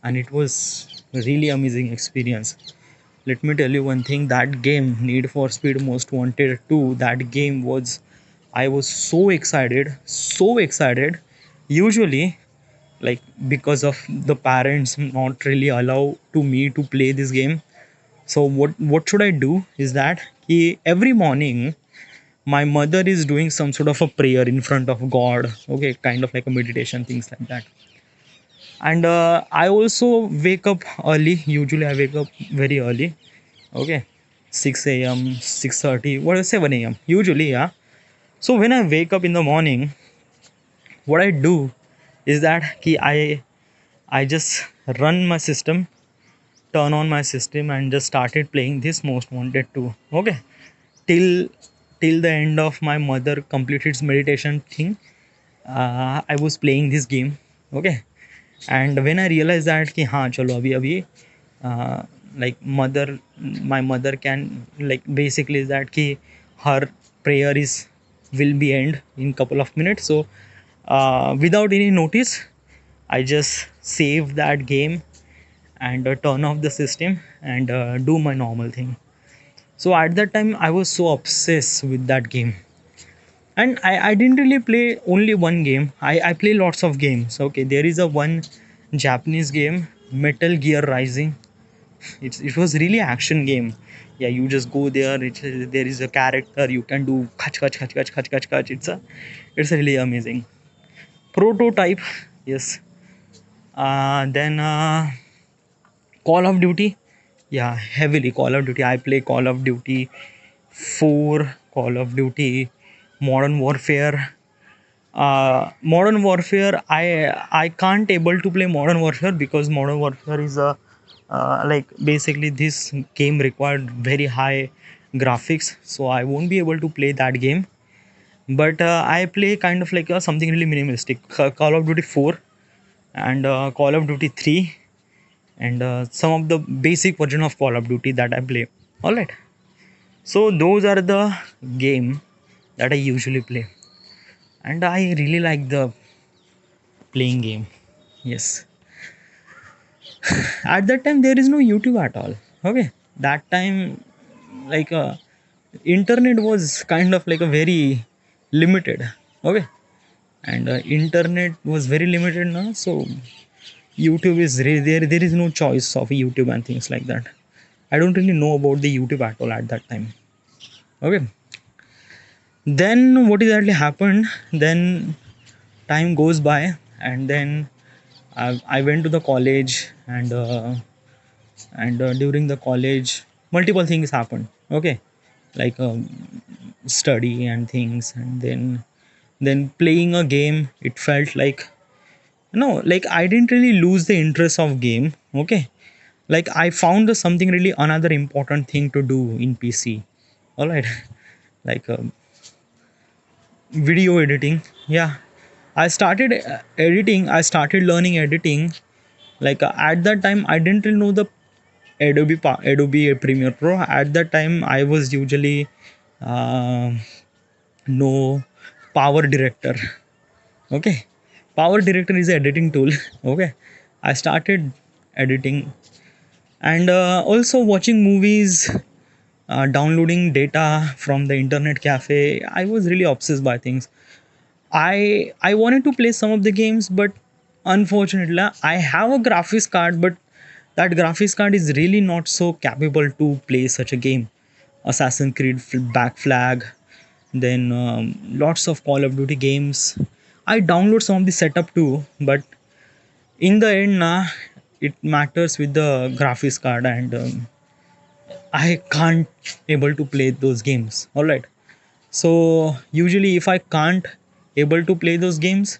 and it was a really amazing experience. Let me tell you one thing, that game Need for Speed Most Wanted 2, that game was, I was so excited, so excited. Usually, like, because of the parents not really allow to me to play this game, so what should I do is that every morning my mother is doing some sort of a prayer in front of God. Okay, kind of like a meditation, things like that. And I also wake up early. Usually I wake up very early. Okay, 6 a.m., 6:30, what is 7 a.m. usually. Yeah. So when I wake up in the morning, what I do is that I just run my system, turn on my system, and just started playing this Most Wanted 2. Okay, till till the end of my mother completed its meditation thing. I was playing this game. Okay. And when I realized that कि हाँ चलो अभी uh, like my mother can, like, basically is that कि her prayer is will be end in couple of minutes. So without any notice, I just save that game, and turn off the system, and do my normal thing. So at that time I was so obsessed with that game. And I didn't really play only one game. I play lots of games. Okay, there is a one Japanese game, Metal Gear Rising. It was really action game. Yeah, you just go there. There is a character you can do kach kach kach kach kach kach kach. It's really amazing. Prototype, yes. Then Call of Duty. Yeah, heavily Call of Duty. I play Call of Duty 4, Call of Duty Modern Warfare. Modern Warfare, I can't able to play Modern Warfare because Modern Warfare is a like, basically this game required very high graphics, so I won't be able to play that game. But I play kind of like something really minimalistic, Call of Duty 4, and Call of Duty 3, and some of the basic version of Call of Duty that I play. All right. So those are the game that I usually play, and I really like the playing game. Yes. At that time there is no YouTube at all. Okay. That time, like, internet was kind of like a very limited. Okay. And internet was very limited now, so YouTube is there is no choice of YouTube and things like that. I don't really know about the YouTube at all at that time. Okay. Then what exactly happened, then time goes by, and then I went to the college, and and during the college multiple things happened. Okay, like study and things, and then playing a game, it felt like, no, like I didn't really lose the interest of game. Okay, like I found something really another important thing to do in PC. All right. Like video editing. Yeah, I started editing, I started learning editing. Like at that time I didn't really know the Adobe Premiere Pro. At that time I was usually uh, know Power Director. Okay, Power Director is an editing tool. Okay, I started editing, and also watching movies, downloading data from the internet cafe. I was really obsessed by things. I wanted to play some of the games, but unfortunately I have a graphics card, but that graphics card is really not so capable to play such a game. Assassin's Creed Back Flag, then lots of Call of Duty games. I download some of the setup too, but in the end, it matters with the graphics card, and I can't able to play those games. All right. So usually, if I can't able to play those games,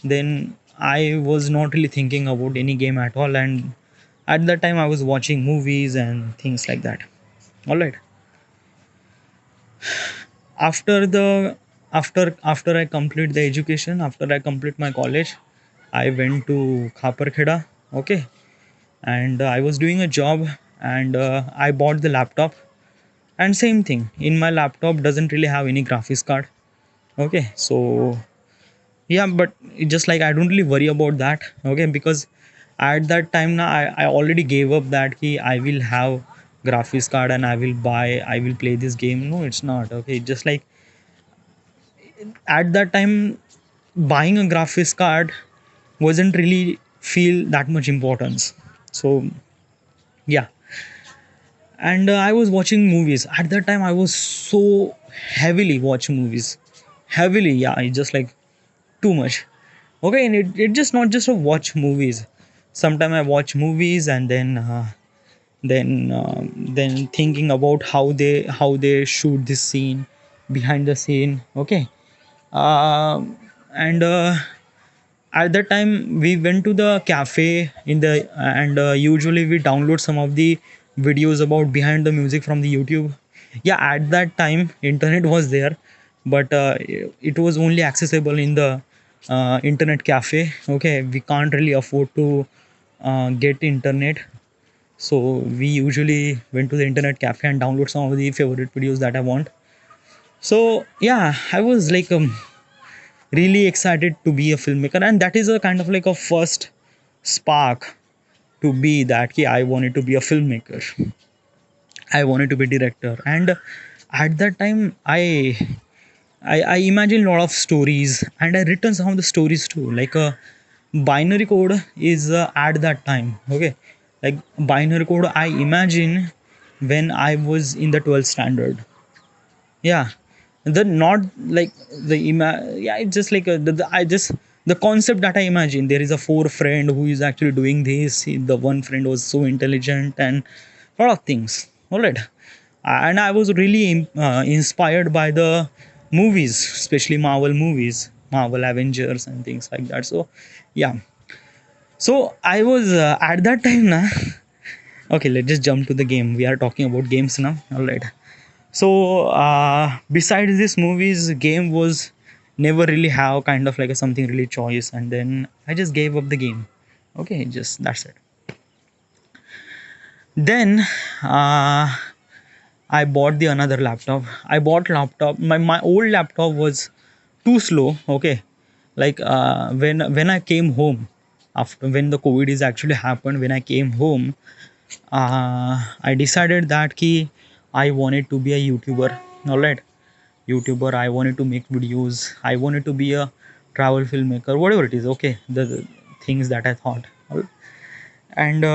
then I was not really thinking about any game at all, and at that time I was watching movies and things like that. All right. After the after I complete the education, after I complete my college, I went to Khaparkheda. Okay, and I was doing a job, and I bought the laptop, and same thing, in my laptop doesn't really have any graphics card. Okay, so yeah, but it just like I don't really worry about that. Okay, because at that time now I already gave up that key I will have graphics card and I will play this game. No, it's not. Okay, just like at that time buying a graphics card wasn't really feel that much importance. So yeah, and I was watching movies at that time. I was so heavily watching movies, heavily. Yeah, I just like too much. Okay, and it just not just a watch movies. Sometimes I watch movies, and then thinking about how they shoot this scene, behind the scene. Okay, and at that time we went to the cafe in the and usually we download some of the videos about behind the music from the YouTube. Yeah, at that time internet was there, but it was only accessible in the internet cafe. Okay, we can't really afford to get internet, so we usually went to the internet cafe and download some of the favorite videos that I want. So yeah, I was like really excited to be a filmmaker, and that is a kind of like a first spark to be that, yeah, I wanted to be a filmmaker, I wanted to be director. And at that time I imagine a lot of stories, and I written some of the stories too, like a binary code is at that time. Okay, like binary code I imagine when I was in the 12th standard. Yeah, the not like yeah, it's just like I just the concept that I imagine, there is a four friend who is actually doing this. The one friend was so intelligent and a lot of things. All right, and I was really inspired by the movies, especially Marvel movies, Marvel Avengers and things like that. So yeah, so I was at that time na. Okay, let's just jump to the game. We are talking about games now. All right. So besides this movies, game was never really have kind of like a something really choice, and then I just gave up the game. Okay, just that's it. Then I bought the another laptop. I bought laptop. My old laptop was too slow. Okay, like when I came home after when the COVID is actually happened. When I came home, I decided that key I wanted to be a YouTuber. All right, YouTuber. I wanted to make videos. I wanted to be a travel filmmaker, whatever it is. Okay, the things that I thought. And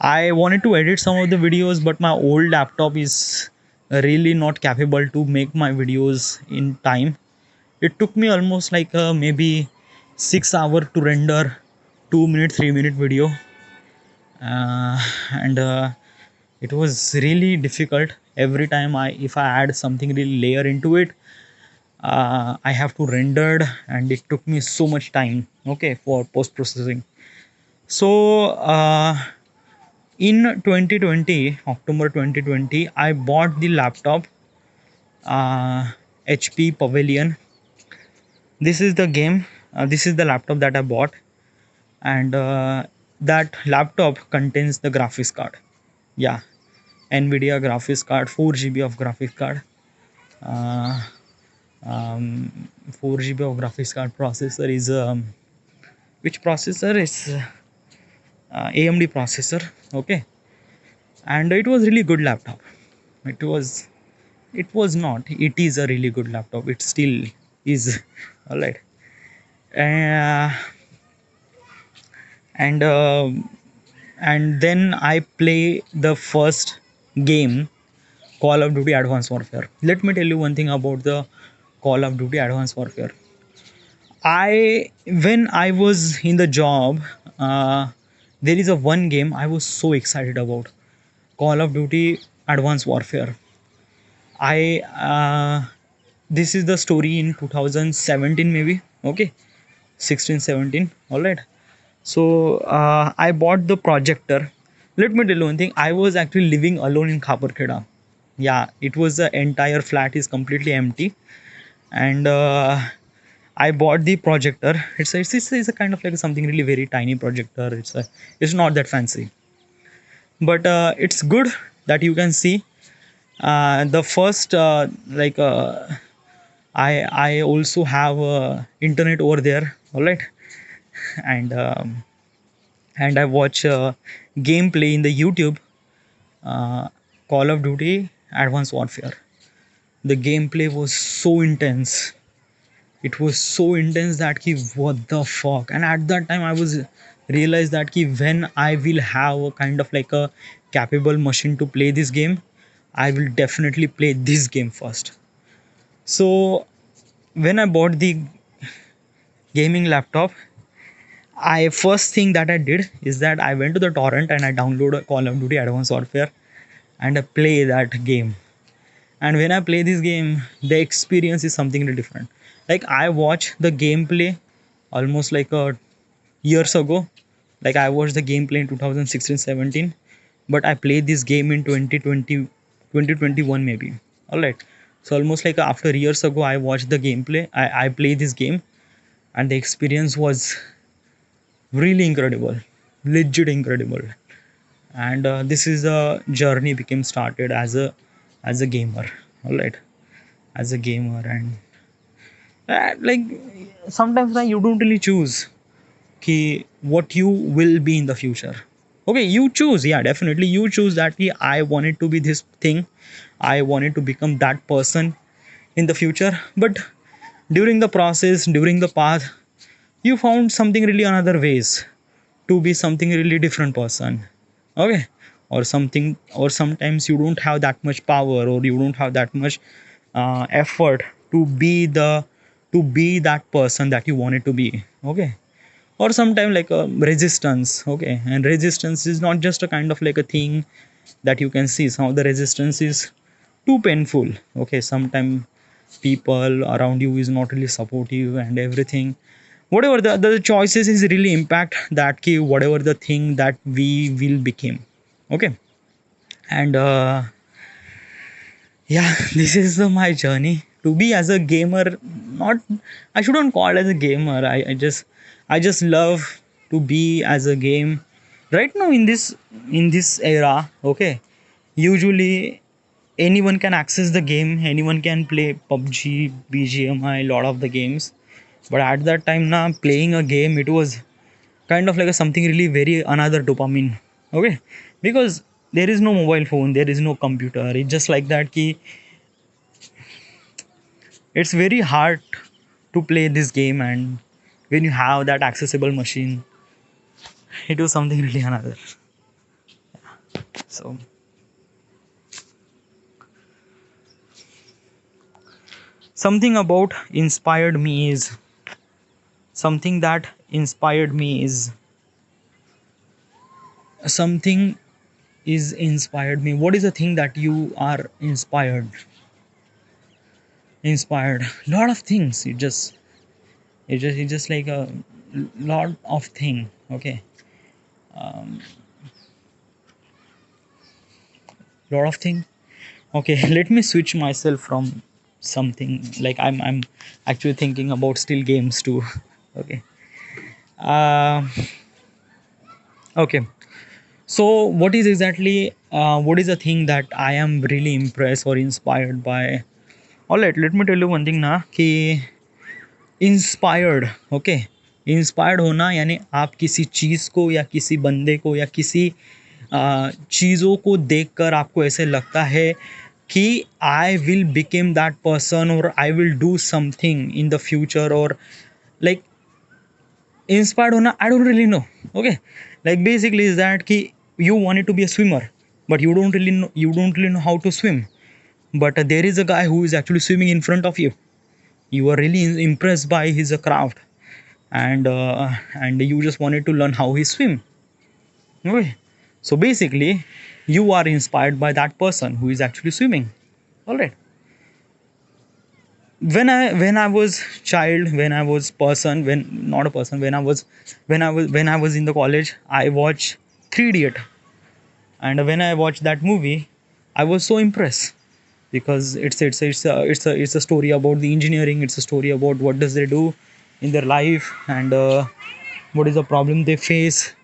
I wanted to edit some of the videos, but my old laptop is really not capable to make my videos in time. It took me almost like maybe 6 hours to render 2 minute, 3 minute video. and it was really difficult. Every time if I add something really layer into it, I have to render, and it took me so much time, okay, for post processing. So in 2020, October 2020, I bought the laptop, HP Pavilion. This is the game. This is the laptop that I bought, and that laptop contains the graphics card. Yeah, NVIDIA graphics card, 4 GB of graphics card. Uh, 4 GB of graphics card. Processor is which processor is AMD processor. Okay, and it was really good laptop. It was. It was not. It is a really good laptop. It still is. All right. Uh, and and then I play the first game, Call of Duty Advanced Warfare. Let me tell you one thing about the Call of Duty Advanced Warfare. When I was in the job, there is a one game I was so excited about, Call of Duty Advanced Warfare. I This is the story in 2017 maybe, okay, 16 17. All right. So I bought the projector. Let me tell you one thing. I was actually living alone in Khaparkheda. Yeah, it was the entire flat is completely empty, and I bought the projector. It's a kind of like something really very tiny projector. It's not that fancy, but it's good that you can see the first I also have internet over there. All right, and I watch gameplay in the YouTube, uh, Call of Duty Advanced Warfare. The gameplay was so intense. It was so intense that ki what the fuck. And at that time I was realized that ki when I will have a kind of like a capable machine to play this game, I will definitely play this game first. So when I bought the gaming laptop, I first thing that I did is that I went to the torrent and I downloaded Call of Duty Advanced Warfare and I play that game. And when I play this game, the experience is something really different. Like I watched the gameplay almost like years ago. Like I watched the gameplay in 2016-17, but I played this game in 2020, 2021 maybe. All right. So almost like after years ago, I watched the gameplay. I played this game, and the experience was really incredible, legit incredible. And this is a journey became started as a gamer. All right, as a gamer, and like sometimes you don't really choose what you will be in the future. Okay, you choose, yeah, definitely you choose that I wanted to be this thing, I wanted to become that person in the future. But during the process, during the path, you found something really another ways to be something really different person. Okay, or something, or sometimes you don't have that much power, or you don't have that much effort to be that person that you wanted to be. Okay, or sometimes like a resistance. Okay, and resistance is not just a kind of like a thing that you can see. Some of the resistance is too painful. Okay, sometimes people around you is not really supportive and everything. Whatever the choices is really impact that key, whatever the thing that we will become. Okay, and yeah, this is my journey to be as a gamer. Not, I shouldn't call it as a gamer. I just love to be as a game right now in this era. Okay, usually anyone can access the game, anyone can play PUBG, BGMI, lot of the games. But at that time now, playing a game, it was kind of like a something really very another dopamine. Okay, because there is no mobile phone, there is no computer. It's just like that key. It's very hard to play this game, and when you have that accessible machine, it was something really another. So something about inspired me is something that inspired me is something is inspired me. What is the thing that you are inspired? Lot of things. It just like a lot of thing. Okay. um, lot of thing. Okay. Let me switch myself from something like I'm actually thinking about still games too. Okay. uh, okay. So what is the thing that I am really impressed or inspired by? All right, let me tell you one thing ना कि inspired, okay, inspired होना यानी आप किसी चीज़ को या किसी बंदे को या किसी चीज़ों को देखकर आपको ऐसे लगता है कि I will become that person और I will do something in the future और लाइक इंस्पायर्ड होना, I don't really know. Okay, like basically is that कि you wanted to be a swimmer but you don't really know how to swim, but there is a guy who is actually swimming in front of you. You are really impressed by his craft, and you just wanted to learn how he swim. Okay, so basically you are inspired by that person who is actually swimming. All right. When I was child, when I was person, when not a person, when I was in the college, I watched 3 idiot, and when I watched that movie I was so impressed because it's a story about the engineering. It's a story about what does they do in their life, and what is the problem they face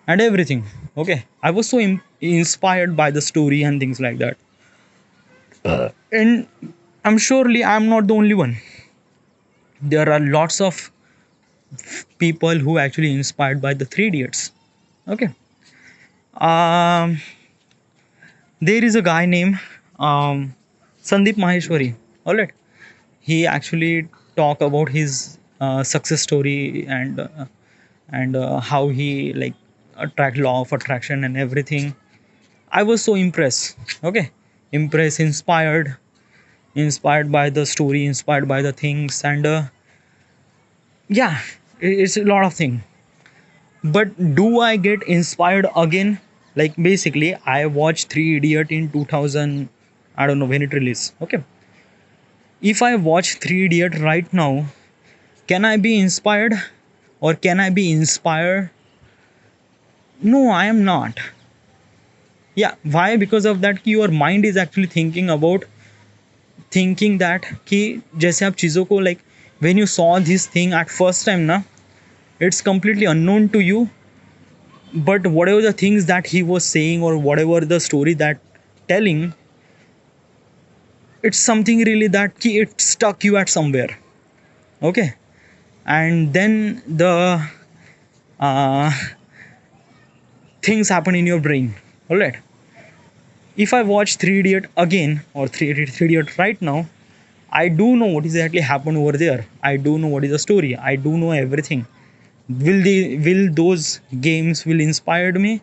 and everything. Okay, I was so inspired by the story and things like that. And I'm not the only one. There are lots of people who actually inspired by the 3 idiots. Okay. um there is a guy named um Sandeep Maheshwari. All right. He actually talk about his success story, and how he like attract law of attraction and everything. I was so impressed. Okay, impressed, inspired by the story, inspired by the things, and yeah, it's a lot of thing. But do I get inspired again? Like basically I watched 3 idiot in 2000, I don't know when it released. Okay, if I watch 3 idiot right now, can I be inspired or can I be inspired? No, I am not. Yeah, why? Because of that कि your mind is actually thinking that कि जैसे आप चीज़ों को like when you saw this thing at first time ना, it's completely unknown to you, but whatever the things that he was saying or whatever the story that telling, it's something really that कि it stuck you at somewhere. Okay, and then the uh, things happen in your brain. All right. If I watch 3 idiot again or 3 idiot right now, I do know what exactly happened over there. I do know what is the story. I do know everything. Will those games will inspired me?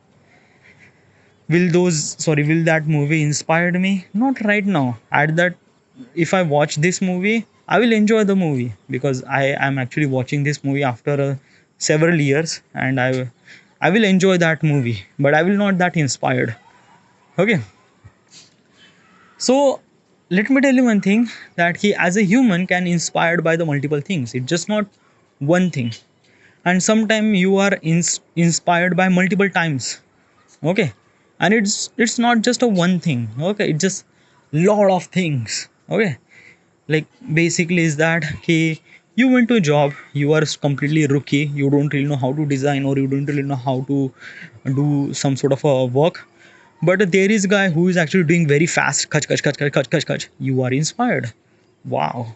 Will that movie inspired me? Not right now. At that, if I watch this movie, I will enjoy the movie because I am actually watching this movie after several years, and I will enjoy that movie, but I will not that inspired. Okay. So let me tell you one thing, that he as a human can inspired by the multiple things. It's just not one thing. And sometimes you are inspired by multiple times. Okay. And it's not just a one thing. Okay. It's just lot of things. Okay. Like basically is that he you went to a job, you are completely rookie, you don't really know how to design or you don't really know how to do some sort of a work, but there is a guy who is actually doing very fast, kach, kach, kach, kach, kach, kach, kach. You are inspired. Wow.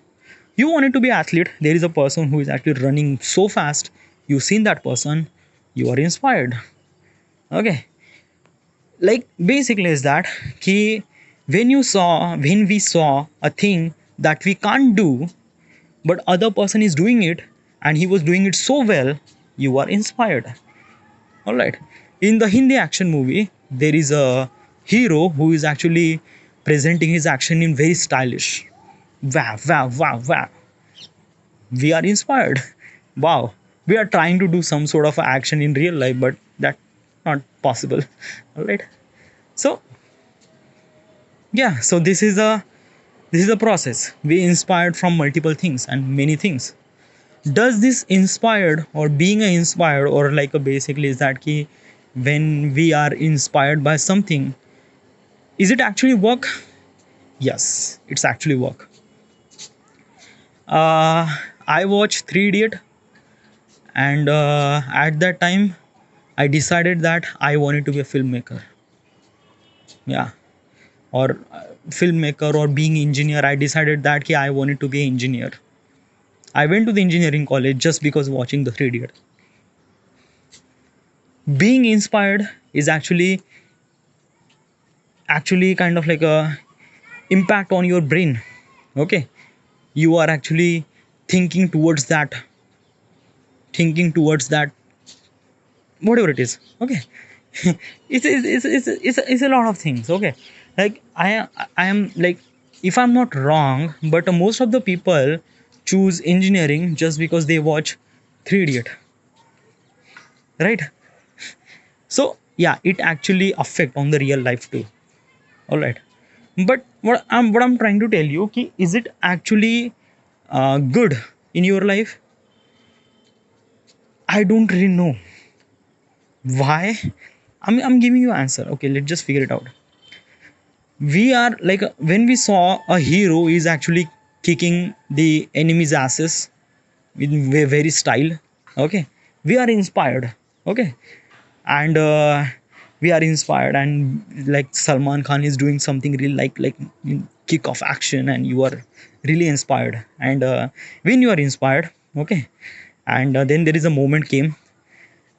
You wanted to be athlete, there is a person who is actually running so fast, you've seen that person, you are inspired. Okay. Like basically is that ki when we saw a thing that we can't do, but other person is doing it and he was doing it so well, you are inspired. All right. In the Hindi action movie, there is a hero who is actually presenting his action in very stylish. Wow, wow, wow, wow. We are inspired. Wow. We are trying to do some sort of action in real life, but that not possible. All right. So yeah, so this is a process. We inspired from multiple things and many things. Does this inspired or being a inspired or like a basically is that key when we are inspired by something, is it actually work? Yes, it's actually work. uh, I watched 3 Idiot, and at that time I decided that I wanted to be a filmmaker. Yeah, or filmmaker or being engineer. I decided that ki I wanted to be an engineer. I went to the engineering college just because watching the 3 Idiot. Being inspired is actually kind of like a impact on your brain. Okay, you are actually thinking towards that, thinking towards that, whatever it is. Okay, it's a lot of things. Okay, like I am like, if I'm not wrong, but most of the people choose engineering just because they watch 3 Idiot, right? So yeah, it actually affect on the real life too. All right, but what I'm trying to tell you ki, is it actually good in your life? I don't really know why. I'm giving you answer. Okay, let's just figure it out. We are like, when we saw a hero is actually kicking the enemy's asses with very style. Okay, we are inspired. Okay, and we are inspired, and like Salman Khan is doing something really like kick off action, and you are really inspired. And when you are inspired, okay, and then there is a moment came,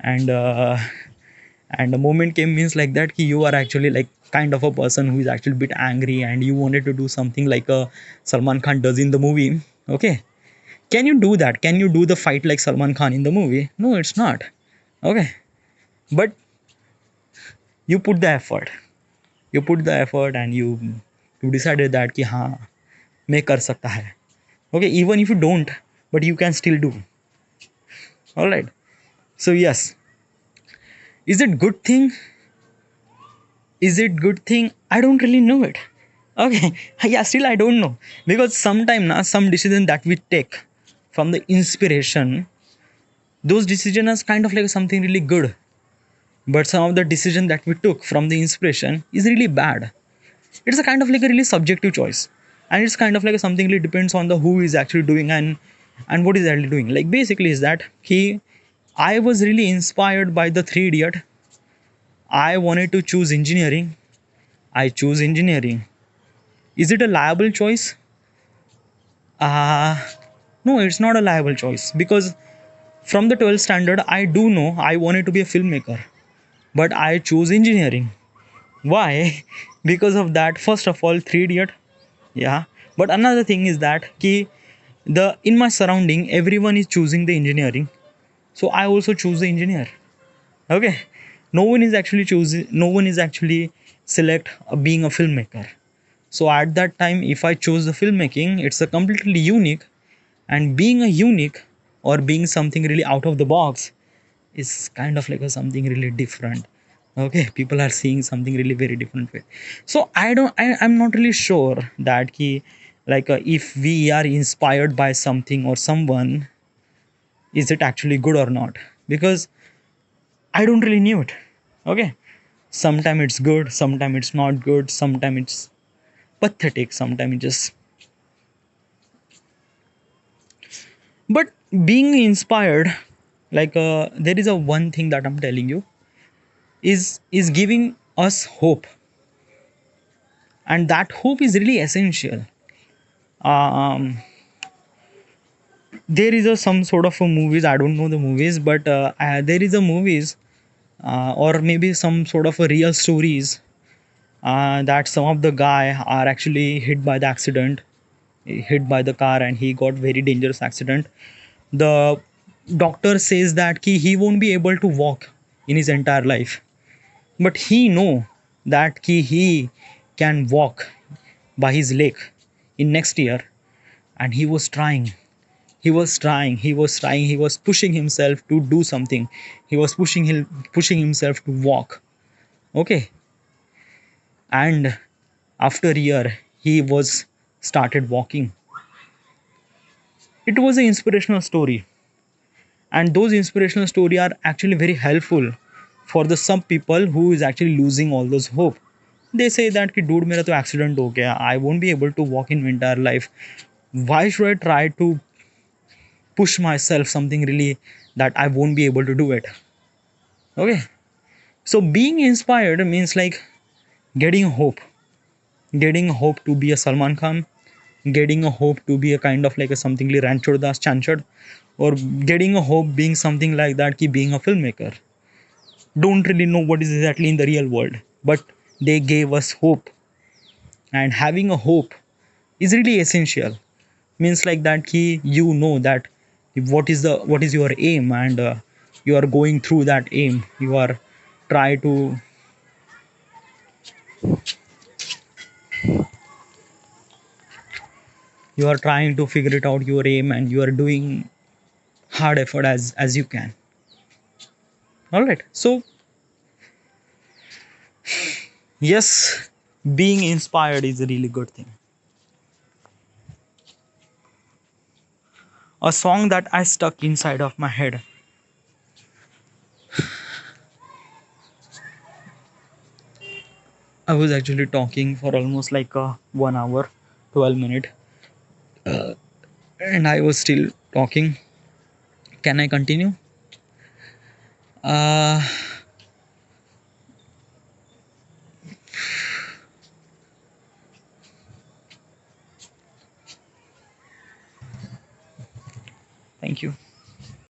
and the moment came means like that ki you are actually like kind of a person who is actually a bit angry, and you wanted to do something like Salman Khan does in the movie. Okay, can you do that? Can you do the fight like Salman Khan in the movie? No, it's not. Okay, but you put the effort, and you decided that कि हाँ मैं कर सकता है. Okay, even if you don't, but you can still do. All right, so yes, is it good thing? Is it good thing? I don't really know it. Okay, yeah, still I don't know, because sometime now some decision that we take from the inspiration, those decisions are kind of like something really good, but some of the decision that we took from the inspiration is really bad. It's a kind of like a really subjective choice, and it's kind of like something really depends on the who is actually doing, and what is actually doing. Like basically is that he, I was really inspired by the 3 Idiot. I wanted to choose engineering. I choose engineering. Is it a liable choice? uh no, it's not a liable choice, because from the 12th standard I do know I wanted to be a filmmaker, but I choose engineering. Why? Because of that, first of all, 3 Idiot. Yeah, but another thing is that ki the in my surrounding everyone is choosing the engineering, so I also choose the engineer. Okay, no one is actually select being a filmmaker. So at that time, if I choose the filmmaking, it's a completely unique, and being a unique or being something really out of the box is kind of like a something really different. Okay, people are seeing something really very different way. So I'm not really sure that ki, like if we are inspired by something or someone, is it actually good or not, because I don't really knew it. Okay, sometimes it's good, sometimes it's not good, sometimes it's pathetic, sometimes it just. But being inspired, like there is a one thing that I'm telling you, is giving us hope, and that hope is really essential. um there is a some sort of a movies, I don't know the movies, but there is a movies, or maybe some sort of a real stories, that some of the guy are actually hit by the accident, hit by the car, and he got very dangerous accident. The doctor says that he won't be able to walk in his entire life, but he know that he can walk by his leg in next year, and he was trying. He was pushing himself to do something. He was pushing himself to walk. Okay. And after a year he was started walking. It was an inspirational story, and those inspirational story are actually very helpful for the some people who is actually losing all those hope. They say that कि dude मेरा तो accident हो गया, I won't be able to walk in entire life. Why should I try to push myself something really that I won't be able to do it? Okay. So being inspired means like getting hope, getting hope to be a Salman Khan, getting a hope to be a kind of like a something like Ranchod Das Chanchad, or getting a hope being something like that ki being a filmmaker. Don't really know what is exactly in the real world, but they gave us hope. And having a hope is really essential. Means like that ki you know that what is your aim, and you are going through that aim. You are try to you are trying to figure it out your aim, and you are doing hard effort as you can. All right. So yes, being inspired is a really good thing. A song that I stuck inside of my head. I was actually talking for almost like a 1 hour, 12 minute, and I was still talking. Can I continue?